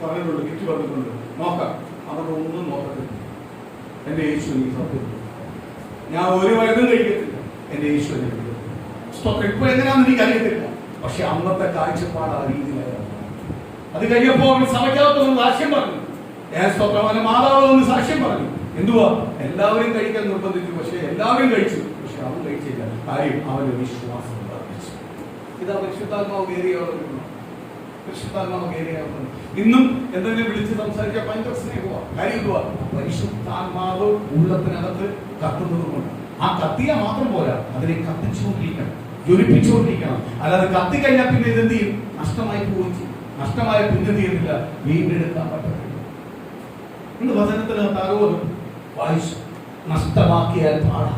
പറഞ്ഞിട്ടുണ്ട്, കിറ്റ് പറഞ്ഞിട്ടുണ്ട്, നോക്കാം. അവിടെ ഒന്നും നോക്കത്തില്ല. എന്റെ യേശു നീ സത്യം ഞാൻ ഒരു മരുന്നും കഴിക്കത്തില്ല, എന്റെ ഈശ്വരൻ. സ്തോത്രം. ഇപ്പൊ എങ്ങനെയാണെന്ന് എനിക്ക് അറിയത്തില്ല, പക്ഷെ അന്നത്തെ കാഴ്ചപ്പാട് ആ രീതിയിലായിരുന്നു. അത് കഴിഞ്ഞപ്പോ അവൻ സഭയ്ക്കകത്തൊന്ന് സാക്ഷ്യം പറഞ്ഞു. ഞാൻ സ്തോത്രം, അവന്റെ മാതാവ് ഒന്ന് സാക്ഷ്യം പറഞ്ഞു. എന്തുവാ? എല്ലാവരും കഴിക്കാൻ നിർബന്ധിച്ചു, പക്ഷെ എല്ലാവരും കഴിച്ചു, പക്ഷെ അവൻ കഴിച്ചില്ല. കാര്യം അവന്റെ വിശ്വാസം വർദ്ധിച്ചു. ഇതാ പരിശുദ്ധാത്മാവ് കയറിയാവുന്നു. പരിശുദ്ധാത്മാവ് കയറിയാവുന്നു. ഇന്നും എന്തെങ്കിലും വിളിച്ച് സംസാരിക്കാൻ ഭയങ്കര സ്നേഹമാണ്. കാര്യം എന്തുവാ? പരിശുദ്ധാത്മാവ് ഉള്ളത്തിനകത്ത് കത്തുന്നത് കൊണ്ട്. ആ കത്തിയാ മാത്രം പോരാ, അതിനെ കത്തിച്ചുകൊണ്ടിരിക്കണം, ജ്വലിപ്പിച്ചുകൊണ്ടിരിക്കണം. അല്ലാതെ കത്തിക്കഴിഞ്ഞാൽ പിന്നെ ഇതെന്ത് ചെയ്യും? നഷ്ടമായി പോവുകയും ചെയ്യും. നഷ്ടമായ പിന്നെ തീരുന്നില്ല, വീണ്ടെടുക്കാൻ പറ്റത്തില്ല. ഇന്ന് വചനത്തിനകത്ത് ആരോടും വായിച്ചു, നഷ്ടമാക്കിയാൽ പാടാ,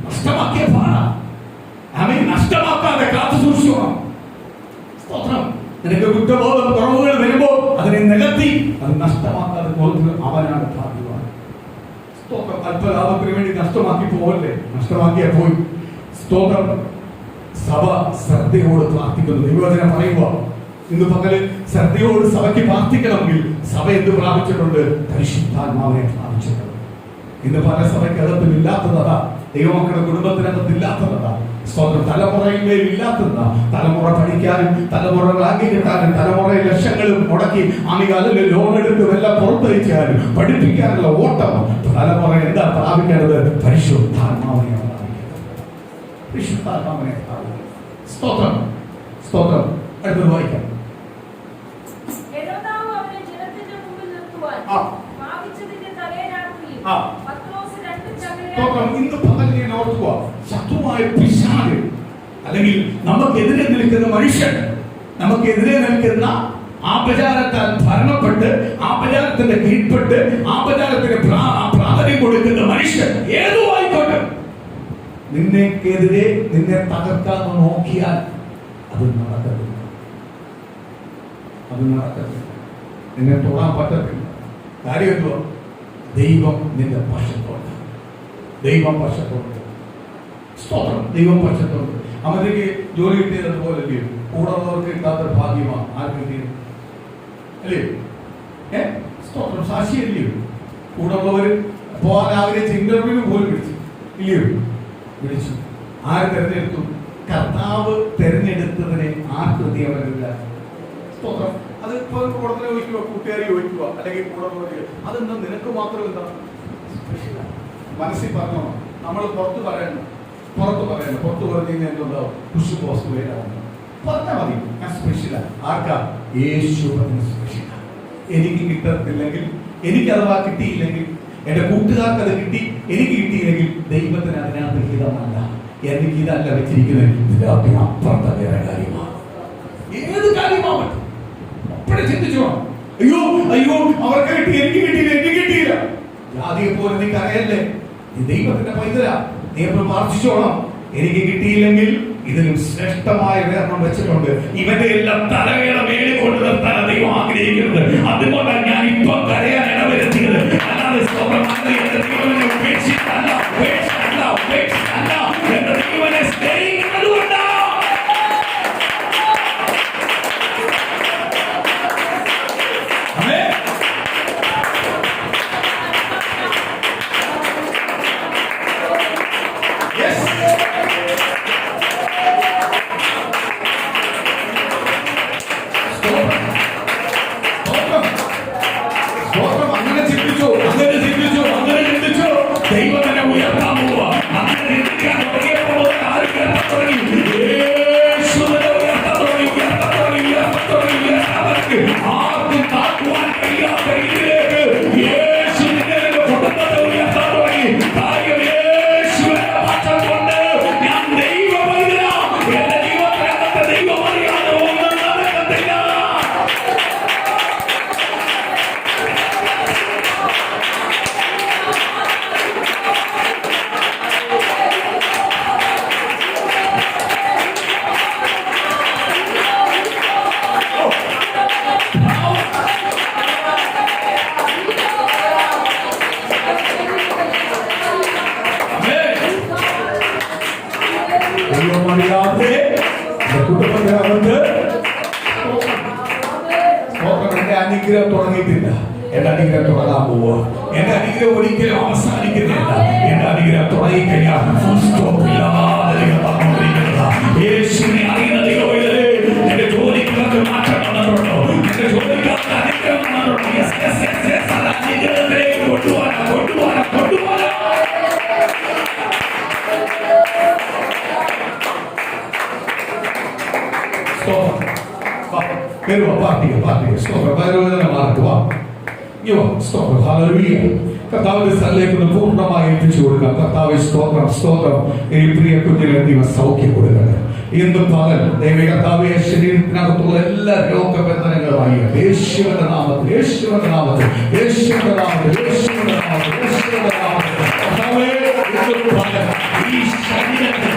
നഷ്ടമാക്കിയ പാടാ. അവൻ നഷ്ടമാക്കാതെ കാത്തു സൂക്ഷിക്കണം. സ്തോത്രം. നിനക്ക് കുറ്റബോധം, കുറവുകൾ വരുമ്പോ അതിനെ നികത്തി അത് നഷ്ടമാക്കാതെ പോകുന്നത് അവനാണ് ഭാഗ്യവാൻ. സ്തോത്രം. അല്പലാഭത്തിന് വേണ്ടി നഷ്ടമാക്കി പോകല്ലേ, നഷ്ടമാക്കിയാൽ പോയി. സ്തോത്രം. സഭ ശ്രദ്ധയോട് പ്രാർത്ഥിക്കുന്നു. ദൈവവചനം പറയുക, ഇന്ന് പകല് ശ്രദ്ധയോട് സഭയ്ക്ക് പ്രാർത്ഥിക്കണമെങ്കിൽ സഭ എന്ത് പ്രാപിച്ചിട്ടുണ്ട്? പരിശുദ്ധാത്മാവിനെ പ്രാപിച്ചിട്ടുണ്ട്. ഇന്ന് പല സഭയ്ക്കകത്തും ഇല്ലാത്തതാ, ദൈവമക്കളുടെ കുടുംബത്തിനകത്ത് ഇല്ലാത്തതാ. സ്തോത്രം. തലമുറയിന്മേൽ ഇല്ലാത്തതാ. തലമുറ പഠിക്കാനും തലമുറ റാങ്കി കിട്ടാനും തലമുറ ലക്ഷങ്ങളും മുടക്കി അമികാലിൽ ലോൺ എടുത്തും എല്ലാം പുറത്തയച്ചാലും പഠിപ്പിക്കാനുള്ള ഓട്ടം. തലമുറ എന്താ പ്രാപിക്കേണ്ടത്? പരിശുദ്ധാത്മാവിനെ പ്രാപിക്കുന്നത്. പരിശുദ്ധാത്മാവിനെ പ്രാപിക്കുന്നത്. സ്തോത്രം. സ്തോത്രം. അടുത്തത് വായിക്കാം. ഇന്ന് പകലിനെ ഓർക്കുക, ശത്രുവായ പിശാച് അല്ലെങ്കിൽ നമുക്കെതിരെ നിൽക്കുന്ന മനുഷ്യൻ, നമുക്കെതിരെ നിൽക്കുന്ന ആപചാരത്താൽ ഭരണപ്പെട്ട് ആപചാരത്തിന്റെ കീഴ്പ്പെട്ട് ആപചാരത്തിന് പ്രാധാന്യം കൊടുക്കുന്ന മനുഷ്യൻ ഏതോ ആയിക്കോട്ടെ, നിന്നെക്കെതിരെ നിന്നെ തകർക്കാന്ന് നോക്കിയാൽ അത് നടക്കത്തില്ല. അത് നടക്കത്തില്ല. നിന്നെ തൊടാൻ പറ്റത്തില്ല. കാര്യം എന്തുവാ? ദൈവം നിന്റെ പക്ഷത്തോട്, ദൈവം പക്ഷത്തോട്. സ്തോത്രം. ദൈവം പക്ഷത്തോട്. അവർക്ക് ജോലി കിട്ടിയതുപോലെ കൂടെ ഉള്ളവർക്ക് കിട്ടാത്ത ഭാഗ്യമാണ്. ആർക്ക് കിട്ടിയത്? അല്ലേ? സ്തോത്രം. സാക്ഷിയല്ലയോ? കൂടെ ഉള്ളവർ പോകാൻ ആഗ്രഹിച്ച ഇന്റർവ്യൂവിന് പോലും വിളിച്ചു ഇല്ലയോ? വിളിച്ചു. ആര് തെരഞ്ഞെടുത്തു? കർത്താവ് തെരഞ്ഞെടുത്തതിനെ ആർക്ക് തീയവരില്ല. സ്തോത്രം. അത് ഇപ്പൊ കൂടത്തിനെ ചോദിക്കുക, കൂട്ടുകാരി ചോദിക്കുക, അല്ലെങ്കിൽ കൂടെ അതെന്താ നിനക്ക് മാത്രം എന്താ മനസ്സിൽ പറഞ്ഞോ? നമ്മൾ പുറത്ത് പറയണം, പുറത്ത് പറഞ്ഞു കഴിഞ്ഞാൽ എന്തുണ്ടാവും? പുഷ് പോസ്റ്റ് വരാവുന്നു പറഞ്ഞാൽ മതി. ഞാൻ സ്പെഷ്യലാ. ആർക്കാ? യേശുവിന് സ്പെഷ്യലാ. എനിക്ക് കിട്ടത്തില്ലെങ്കിൽ, എനിക്ക് അഥവാ കിട്ടിയില്ലെങ്കിൽ, എന്റെ കൂട്ടുകാർക്ക് അത് കിട്ടി, എനിക്ക് കിട്ടിയില്ലെങ്കിൽ ദൈവത്തിന് അതിനകത്ത് ഹിതമല്ല. എനിക്ക് ഇതല്ല വെച്ചിരിക്കുന്നത്, ഇതിനകത്ത് അപ്പുറത്തെ വേറെ കാര്യമാണ്. ഏത് കാര്യമാവട്ടെ അപ്പഴേ ചിന്തിച്ചോ, അയ്യോ അയ്യോ അവർക്ക് കിട്ടി, എനിക്ക് കിട്ടിയില്ല, എനിക്ക് കിട്ടിയില്ല. ജാതിയെ പോലെ നീ കരയല്ലേ. നീ ദൈവത്തിന്റെ പൈതലാ. നീ എപ്പോഴും പ്രാർത്ഥിച്ചോളാം, എനിക്ക് കിട്ടിയില്ലെങ്കിൽ ഇതിലും ശ്രേഷ്ഠമായ വേറെ വെച്ചിട്ടുണ്ട്. ഇവന്റെ എല്ലാം തലവേള മേളിൽ കൊണ്ട് നിർത്താൻ ദൈവം ആഗ്രഹിക്കുന്നത്. അതുകൊണ്ടാണ് ഞാൻ ഇപ്പൊ കരയാൻ ഇടവരുത്തിയത്. അല്ലാതെ ഉപേക്ഷിച്ചല്ല, എന്റെ ദൈവനെ സ്നേഹിക്കുന്നതുകൊണ്ടാ. അനുഗ്രഹം തുടങ്ങിയിട്ടില്ല. എന്റെ അനുഗ്രഹം തുടങ്ങാൻ പോവുക. എന്റെ അനുഗ്രഹം ഒരിക്കലും അവസാനിക്കുന്നില്ല. എന്റെ അനുഗ്രഹം തുടങ്ങിക്കഴിഞ്ഞാൽ ഫുൾ സ്റ്റോപ്പ് ഇല്ലാതെ യേശുവിനെ അറിയുന്ന ദൈവമേ, എന്റെ ജോലിക്കകത്ത് മാറ്റം വന്നിട്ടുണ്ടോ? എന്റെ ജോലിക്കകത്ത് അനുഗ്രഹം വന്നിട്ടുണ്ടോ? അനുഗ്രഹത്തിലേക്ക് കൊണ്ടുപോകാൻ കർത്താവിന്റെ സ്ഥലത്തേക്ക് പൂർണ്ണമായി എത്തിച്ചു കൊടുക്കാം. കർത്താവ് സ്തോത്രം സ്തോത്രം. ഈ പ്രിയ കുഞ്ഞിനെ ദൈവം സൗഖ്യം കൊടുക്കട്ടെ. ഇന്ന് പകൽ ദൈവ കർത്താവ് ശരീരത്തിനകത്തുള്ള എല്ലാ രോഗബന്ധനങ്ങളുമായി യേശുവിന്റെ നാമത്തിൽ യേശുവിന്റെ നാമത്തിൽ യേശുവിന്റെ നാമത്തിൽ യേശുവിന്റെ നാമത്തിൽ യേശുവിന്റെ നാമത്തിൽ കർത്താവേ ഇന്ന് പകൽ ഈ ശരീരത്തിൽ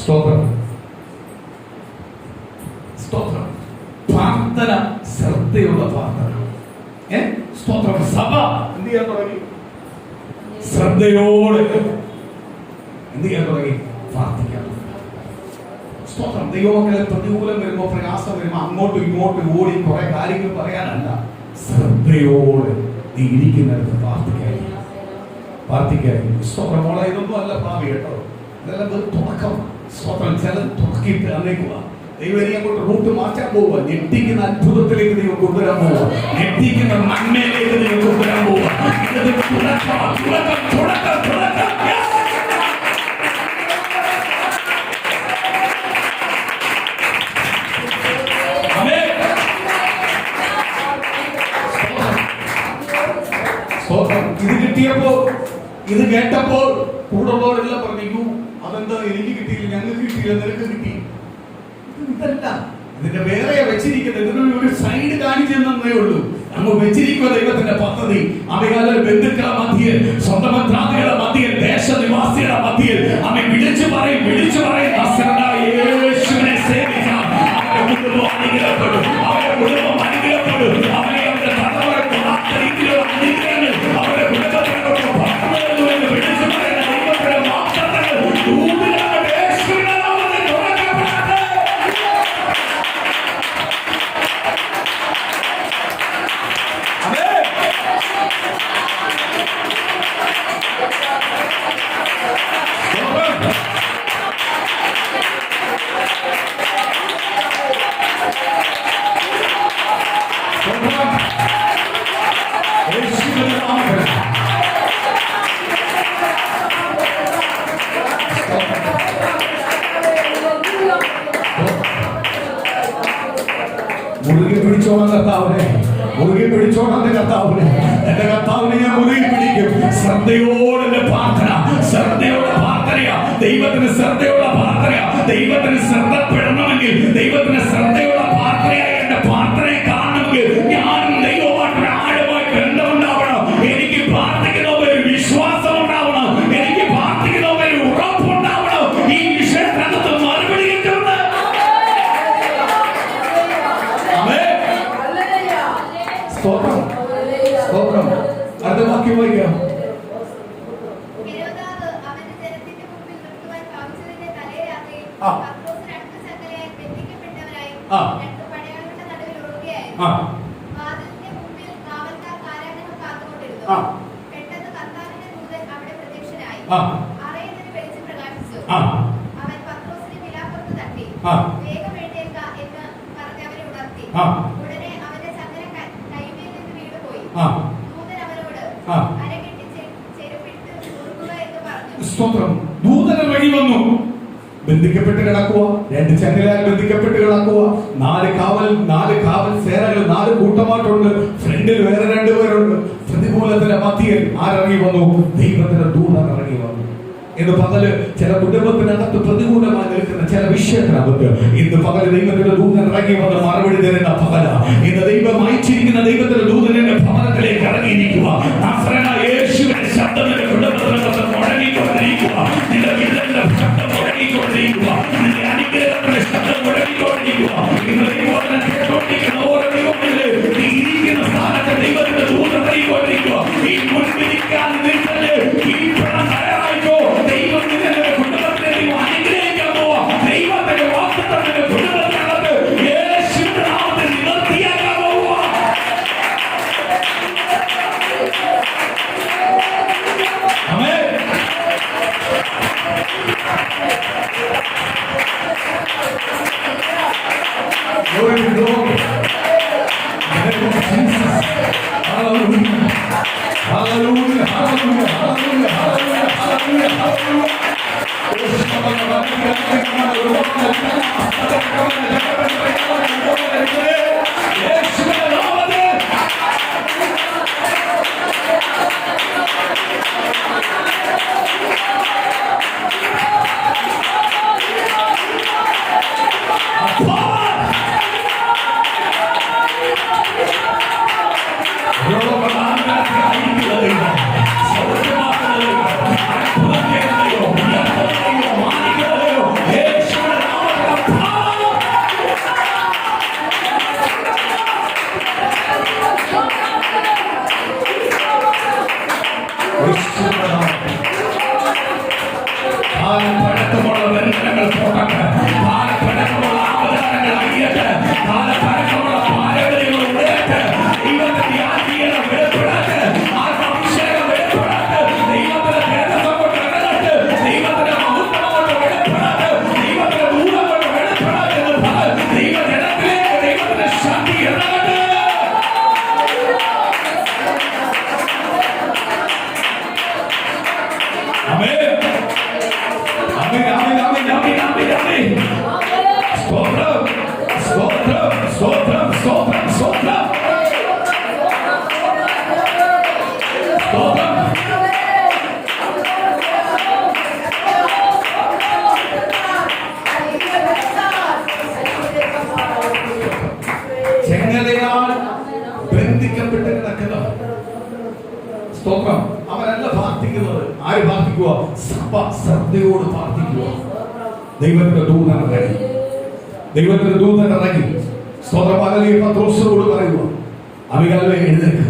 സ്തോത്രം സ്തോത്രം. പ്രാർത്ഥന ശ്രദ്ധയുള്ള പ്രാർത്ഥന. സ്തോത്രം. സഭ എന്ത് ചെയ്യാൻ തുടങ്ങി? ശ്രദ്ധയോടെ എന്ത് ചെയ്യാൻ തുടങ്ങി? പ്രാർത്ഥിക്കാൻ. സ്തോത്രം. ദൈവമക്കളെ പ്രതികൂലം വരുമ്പോ പ്രയാസം വരുമ്പോ അങ്ങോട്ടും ഇങ്ങോട്ടും ഓടി കുറെ കാര്യങ്ങൾ പറയാനല്ല, ശ്രദ്ധയോടെ നീ ഇരിക്കുന്നിടത്ത് പ്രാർത്ഥിക്കാൻ. സ്തോത്രം. മോളെ ഇതൊന്നും അല്ല ഭാവി കേട്ടോ, ഇതെല്ലാം തുടക്കം. സ്തോത്രം. ചിലത് തുടക്കിയിട്ട് അന്നേക്കുക. ദൈവം അങ്ങോട്ട് റൂട്ട് മാറ്റാൻ പോവുക. ഞെട്ടിക്കുന്ന അത്ഭുതത്തിലേക്ക് ദൈവം കൊണ്ടുവരാൻ പോവുക. ഞെട്ടിക്കുന്ന നന്മയിലേക്ക് ദൈവം കൊണ്ടുവരാൻ പോവുക. ഇത് തുടക്കം. ഇത് കിട്ടിയപ്പോ, ഇത് കേട്ടപ്പോൾ കൂടുള്ളവരെല്ലാം പറഞ്ഞു, അതെന്താ എനിക്ക് കിട്ടിയില്ല, ഞങ്ങൾക്ക് കിട്ടിയില്ല, നിനക്ക് കിട്ടി. ഇതല്ല, ഇതിന്റെ വേറെ വെച്ചിരിക്കുന്നത്. ഇതിനൊരു സൈഡ് കാണിച്ചു തന്നേ ഉള്ളൂ. അങ്ങ് വെച്ചിരിക്കുക ദൈവത്തിന്റെ പദ്ധതി. അമികാല ബന്ധുക്കളുടെ മധ്യയിൽ, സ്വന്തം മന്ത്രാദികളുടെ മധ്യയിൽ, ദേശനിവാസികളുടെ മധ്യയിൽ അമ്മ വിളിച്ചു പറയും യേശുവിനെ സേവിക്കാം. അവരുടെ കുടുംബം അനുഗ്രഹപ്പെടും, അവരുടെ കുടുംബം അനുഗ്രഹപ്പെടും. അവരെ അവരുടെ തലമുറ രീതിയിലുള്ള അനുഗ്രഹങ്ങൾ അവരുടെ കുടുംബത്തിനോട് പകർന്നു വിളിച്ചു പറയുന്ന ദൈവത്തിന്റെ വാഗ്ദത്തങ്ങൾ മുറുകെ പിടിച്ചോണം കർത്താവിനെ, മുറുകെ പിടിച്ചോണം കർത്താവിനെ. എന്റെ കർത്താവിനെ ഞാൻ മുറുകെ പിടിക്കും. ശ്രദ്ധയോടെ പ്രാർത്ഥന, ശ്രദ്ധയോടെ പ്രാർത്ഥനയാ. ദൈവത്തിന് ശ്രദ്ധയോടെ പ്രാർത്ഥനയാ. ദൈവത്തിന് ശ്രദ്ധപ്പെടണമെങ്കിൽ, ദൈവത്തിന് ശ്രദ്ധയോടെ പ്രാർത്ഥനയായി എന്റെ പ്രാർത്ഥനയെ കാണണമെങ്കിൽ ഞാനും ദൈവമായിട്ട് ആഴമായി ബന്ധമുണ്ടാവണം. എനിക്ക് പ്രാർത്ഥിക്കുന്ന ഒരു വിശ്വാസം ഉണ്ടാവണം. എനിക്ക് പ്രാർത്ഥിക്കുന്ന ഒരു ഉറപ്പുണ്ടാവണം. ഈ വിഷയത്തിനകത്ത് മറുപടി കിട്ടുന്നത്. സ്തോത്രം സ്തോത്രം. അടുത്ത വാക്യം വായിക്കാം. വാതിലിന്റെ മുമ്പിൽ കാവൽക്കാർ കാരാഗ്രഹം കാത്തുകൊണ്ടിരുന്നു. പെട്ടെന്ന് കർത്താവിന്റെ ദൂതൻ അവിടെ പ്രത്യക്ഷനായി. അറയിൽ നിന്ന് വെളിച്ചം പ്രകാശിച്ചു. അവൻ പത്രോസിനെ വിലാപ്പുറത്ത് തട്ടി, വേഗം എഴുന്നേൽക്ക എന്ന് പറഞ്ഞ് അവനെ ഉണർത്തി. ഉടനെ അവന്റെ ചങ്ങല കൈമേൽ നിന്ന് വീണുപോയി. ദൂതൻ അവനോട് അരകെട്ടി ചെരുപ്പിട്ട് മുറുകുക എന്ന് പറഞ്ഞു. സ്തോത്രം. ദൂതൻ വഴി വന്നു, ബന്ധിക്കപ്പെട്ട് കിടക്കുക, രണ്ട് ചങ്ങലയാൽ ബന്ധിക്കപ്പെട്ട് കിടക്കുക, നാല് കാവൽ സേനകൾ 4 കൂട്ടമായിട്ടുണ്ട്, ഫ്രണ്ടിൽ വേറെ 2 പേരുണ്ട്. പ്രതികൂലത്തിന്റെ മധ്യയിൽ ആരിറങ്ങി വന്നു? ദൈവത്തിന്റെ ദൂതൻ ഇറങ്ങി വന്നു. ഇന്ന് പകല് ചില കുടുംബത്തിനകത്ത് പ്രതികൂലമായി നിൽക്കുന്ന ചില വിഷയത്തിനകത്ത് ഇന്ന് പകല് ദൈവത്തിന്റെ ദൂതൻ ഇറങ്ങി വന്ന് മറുപടി തരുന്ന പകല. ഇന്ന് ദൈവം അയച്ചിരിക്കുന്ന ദൈവത്തിന്റെ ദൂതന്റെ ഭവനത്തിലേക്ക് ഇറങ്ങിയിരിക്കുക. യേശുവിന്റെ ശബ്ദം നിന്റെ കുടുംബത്തിനകത്ത് മുഴങ്ങിക്കൊണ്ടിരിക്കുക. നിന്റെ വീടിന്റെ ശബ്ദം മുഴങ്ങിക്കൊണ്ടിരിക്കുക. നിന്റെ അനുഗ്രഹത്തിന്റെ ശബ്ദം മുഴങ്ങിക്കൊണ്ടിരിക്കുക. ഇന്ന് ദൈവത്തിനെ കേട്ടോണ്ടിരിക്കുന്ന ഓരോ ദൈവത്തില് നീ ഇരിക്കുന്ന സ്ഥാനത്ത് ദൈവത്തിന്റെ ദൂതൻ ഇറങ്ങിക്കൊണ്ടിരിക്കുക. ഈ മുൻപിരിക്കാൻ നിൽക്കല് ഈ പണം തയ്യാറായിക്കോ. ദൈവം നിന്റെ കുടുംബത്തെ അനുഗ്രഹിക്കാൻ പോവാ. ദൈവത്തിന്റെ വാഗ്ദത്തത്തിന്റെ കുടുംബത്തിനകത്ത് യേശുവിന്റെ നാമത്തിൽ നിവർത്തിയാക്കാൻ പോവാ. ആമേൻ. Glory to God. Hallelujah. Hallelujah. Hallelujah. Hallelujah. Hallelujah. Hallelujah. ബന്ധിക്കപ്പെട്ട് കിടക്കുന്ന സ്തോത്രം. അവരല്ല പ്രാർത്ഥിക്കുന്നത്. ആര് പ്രാർത്ഥിക്കുക? സഭ ശ്രദ്ധയോട് പ്രാർത്ഥിക്കുക. ദൈവത്തിന്റെ ദൂതൻ ഇറങ്ങി. ദൈവത്തിന്റെ ദൂതൻ ഇറങ്ങി. സ്തോത്രം. പത്രോസിനോട് പറയുക, അവികാലെ എഴുന്നേൽക്ക്.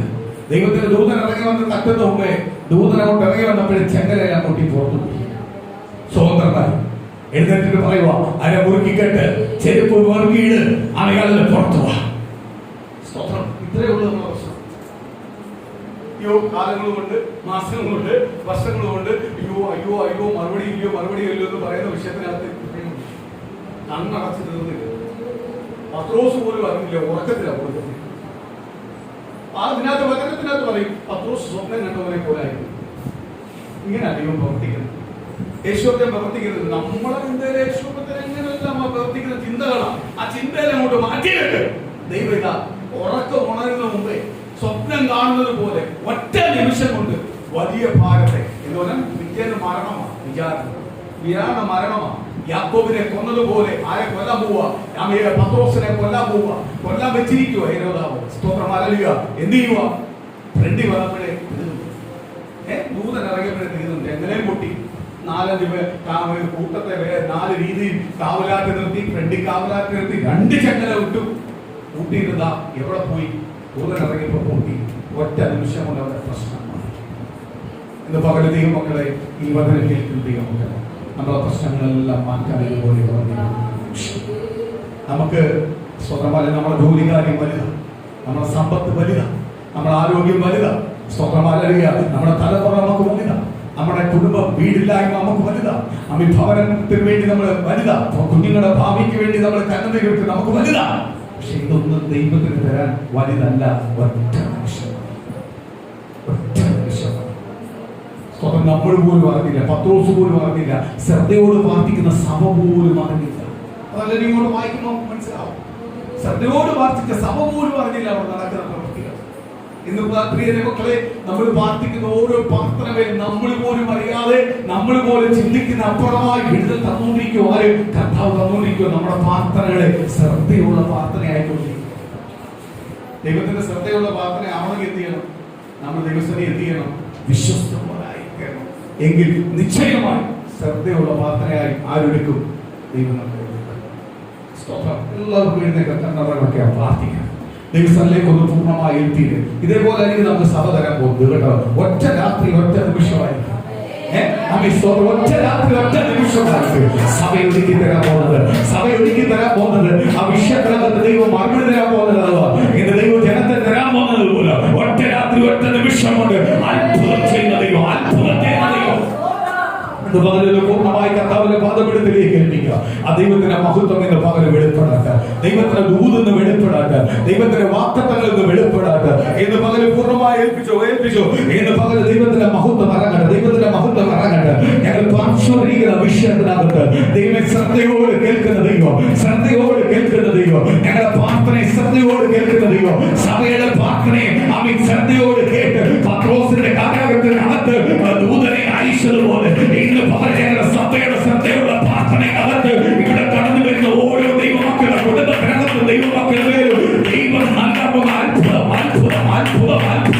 ദൈവത്തിന്റെ ദൂതൻ ഇറങ്ങി വന്ന് തട്ടുന്ന മുമ്പേ ദൂതനെ കൊണ്ട് ഇറങ്ങി വന്നപ്പോഴും ചെങ്കലെല്ലാം പൊട്ടി പുറത്തു പോയി. സ്വതന്ത്രമായി എഴുന്നേറ്റിട്ട് പറയുക, അര മുറുക്കിക്കെട്ട്, ചെരുപ്പ് മുറുക്കിയിട്, അവികാലെ പുറത്തു പോവാ. സ്തോത്രം. ഇത്രയേ ഉള്ളൂ നമ്മുടെ പ്രശ്നം. കാലങ്ങളുമുണ്ട്, മാസങ്ങളുമുണ്ട്, വർഷങ്ങളുമുണ്ട്. അയ്യോ മറുപടി ഇല്ലയോ എന്ന് പറയുന്ന വിഷയത്തിനകത്ത് കണ്ണടച്ച് തീർന്നില്ല. പത്രോസ് പോലും അറിയില്ല, ഉറക്കത്തിലാണ് കൊടുക്കുന്നത്. അതിനകത്ത് വചനത്തിനകത്ത് പറയും, പത്രോസ് സ്വപ്നം കണ്ടവനെ പോലെ ആയിരുന്നു. ഇങ്ങനെ ദൈവം പ്രവർത്തിക്കുന്നത്. യേശുവത്തെ പ്രവർത്തിക്കുന്നത് നമ്മളെ ചിന്തയിലെ യേശുവത്തെ എങ്ങനെയല്ല നമ്മൾ പ്രവർത്തിക്കുന്ന ചിന്തകളാണ്. ആ ചിന്തയിലെ അങ്ങോട്ട് മാറ്റിയിട്ട് ദൈവം ഇതാ ഉറക്കം ഉണരുന്ന മുമ്പേ സ്വപ്നം കാണുന്നത് പോലെ ഒറ്റ നിമിഷം കൊണ്ട് വലിയ ഭാരത്തെ എന്ന് പറഞ്ഞാൽ പിറ്റേന്ന് മരണമാണ്. വിചാരണ മരണമാണ്. യാക്കോബിനെ കൊന്നതുപോലെ ആരെ കൊല്ലാൻ പോവുക? പത്രോസിനെ കൊല്ലാൻ പോവുക. കൊല്ലാൻ വെച്ചിരിക്കുക ഹേരോദാവ്. സ്തോത്രം. ഹല്ലേലൂയ. എന്ത് ചെയ്യുക? ഫ്രണ്ടി വന്നപ്പോഴേ ദൂതൻ ഇറങ്ങിയപ്പോഴേ തീരുന്നുണ്ട്. എങ്ങനെയും പൊട്ടി. 4 കൂട്ടത്തെ 4 രീതിയിൽ കാവലാറ്റി നിർത്തി. ഫ്രണ്ടി കാവലാറ്റി നിർത്തി. 2 ചങ്ങല വിട്ടു. കൂട്ടിയിരുന്ന എവിടെ പോയി? ദൂതൻ ഇറങ്ങിയപ്പോൾ പൊട്ടി. ഒറ്റ നിമിഷം കൊണ്ട് അവരുടെ പ്രശ്നമാണ്. ഇന്ന് പകൽ ദൈവമക്കളെ, ഈ വചനം കേൾക്കുന്ന ദൈവമക്കളെ, നമ്മുടെ പ്രശ്നങ്ങളെല്ലാം മാറ്റാൻ ഇതുപോലെ നമുക്ക് സ്വന്തമായി നമ്മുടെ ജോലികാര്യം വലുതാണ്. നമ്മുടെ സമ്പത്ത് വലുതാണ്, നമ്മുടെ ആരോഗ്യം വലുതാണ്, സ്തോത്രമാലറിയ നമ്മുടെ തലമുറ നമുക്ക് വലുതാണ്, നമ്മുടെ കുടുംബം വീടില്ലായ്മ നമുക്ക് വലുതാണ്, ഭവനത്തിന് വേണ്ടി നമ്മൾ വലുതാണ്, കുഞ്ഞുങ്ങളുടെ ഭാവിക്ക് വേണ്ടി നമ്മൾ കണ്ണുനീർക്ക് നമുക്ക് വലുതാണ്. പക്ഷെ ഇതൊന്നും ദൈവത്തിന് തരാൻ വലുതല്ല. ഒറ്റ നിമിഷം നമ്മൾ പോലും അറിഞ്ഞില്ല, പത്രോസ് പോലും അറിഞ്ഞില്ല, ശ്രദ്ധയോട് പ്രാർത്ഥിക്കുന്ന സഭ പോലും അറിഞ്ഞില്ല. അതല്ല ഇങ്ങോട്ട് വായിക്കുമ്പോൾ മനസ്സിലാവും. ശ്രദ്ധയോട് പ്രാർത്ഥിച്ച സഭ പോലും അറിഞ്ഞില്ല അവർ നടക്കുന്ന പ്രവൃത്തികൾ. ഇന്ന് പ്രിയരെ മക്കളെ, നമ്മൾ പ്രാർത്ഥിക്കുന്ന ഓരോ പ്രാർത്ഥനകളും നമ്മൾ പോലും അറിയാതെ, നമ്മൾ പോലും ചിന്തിക്കുന്ന അപ്പുറമായി വിടുതൽ തന്നുകൊണ്ടിരിക്കുമോ, ആരും കർത്താവ് തന്നുകൊണ്ടിരിക്കുമോ. നമ്മുടെ പ്രാർത്ഥനകളെ ശ്രദ്ധയുള്ള പ്രാർത്ഥനയായിക്കൊണ്ടിരിക്കും. ദൈവത്തിന്റെ ശ്രദ്ധയുള്ള പ്രാർത്ഥന ആവണമെങ്കിൽ എന്ത് ചെയ്യണം? നമ്മൾ ദൈവസ്ഥനെ എന്ത് ചെയ്യണം? വിശ്വസ്തമായിരിക്കണം. എങ്കിൽ നിശ്ചയമായി ശ്രദ്ധയുള്ള പ്രാർത്ഥനയായി ആരെടുക്കും? ദൈവം നമ്മളെ. എല്ലാവർക്കും എഴുന്നേൽക്കാം, കണ്ണടകളൊക്കെ പ്രാർത്ഥിക്കാം. ദൈവസ്ഥനിലേക്ക് ഒന്ന് പൂർണ്ണമായി എത്തിയിട്ട് ഇതേപോലെ ആയിരിക്കും നമുക്ക് സഭ തരാൻ പോകുന്നത് കേട്ടോ. ഒറ്റ രാത്രി ഒറ്റ നിമിഷമായിരിക്കും. ഒറ്റ രാത്രി ഒറ്റ നിമിഷമായിരിക്കും സഭ ഒരുക്കി തരാൻ പോകുന്നത്. സഭ ഒരുക്കി തരാൻ പോകുന്നത് ആ വിഷയത്തിനകത്ത് ദൈവം മറുപടി തരാൻ പോകുന്നത്. ഇന്ന് ദൈവം ജനത്തെ തരാൻ പോകുന്നത് പോലെ ഒറ്റ രാത്രി ഒറ്റ നിമിഷം കൊണ്ട് അത്ഭുതം ചെയ്യുന്ന ദൈവം, അത്ഭുതം ചെയ്യുന്ന ദൈവം. പൂർണ്ണമായി കർത്താവിന്റെ പാദപീഠത്തിലേക്ക് ഏൽപ്പിക്കുക. ആ ദൈവത്തിന്റെ മഹത്വം എന്ന് പകരം വെളിപ്പെടാട്ടെ, ദൈവത്തിന്റെ ദൂതെന്ന് വെളിപ്പെടാട്ടെ, ദൈവത്തിന്റെ വാഗ്ദത്തങ്ങളിൽ നിന്ന് വെളിപ്പെടാട്ടെ. എന്ന് പകരം പൂർണ്ണമായി ഏൽപ്പിച്ചോ. എന്ന് പകരം ദൈവത്തിന്റെ മഹത്വം ഇറങ്ങട്ടെ, ദൈവത്തിന്റെ മഹത്വം ഇറങ്ങട്ടെ. ഞങ്ങൾ പാർശ്വരിക്കുന്ന വിഷയത്തിനകത്ത് ദൈവം ശ്രദ്ധയോട് കേൾക്കുന്ന ദൈവം, ശ്രദ്ധയോട് കേൾക്കുന്ന ദൈവം, ഞങ്ങളുടെ പ്രാർത്ഥനയെ ശ്രദ്ധയോട് കേൾക്കുന്ന ദൈവം, സഭയുടെ പ്രാർത്ഥനയെ അവൻ ശ്രദ്ധയോട് കേട്ട് പത്രോസിന്റെ കാരാഗ്രഹത്തിനകത്ത് ദൂതനെ അയച്ചതുപോലെ ഇന്ന് ഞങ്ങളുടെ സഭയുടെ ശ്രദ്ധയുള്ള പ്രാർത്ഥനയ്ക്കകത്ത് ഇവിടെ കടന്നു വരുന്ന ഓരോ ദൈവമക്കളുടെ കുടുംബത്തിനകത്ത് ദൈവമക്കളുടെ ദൈവം നല്ല അത്ഭുതം, അത്ഭുതം, അത്ഭുതം, അത്ഭുതം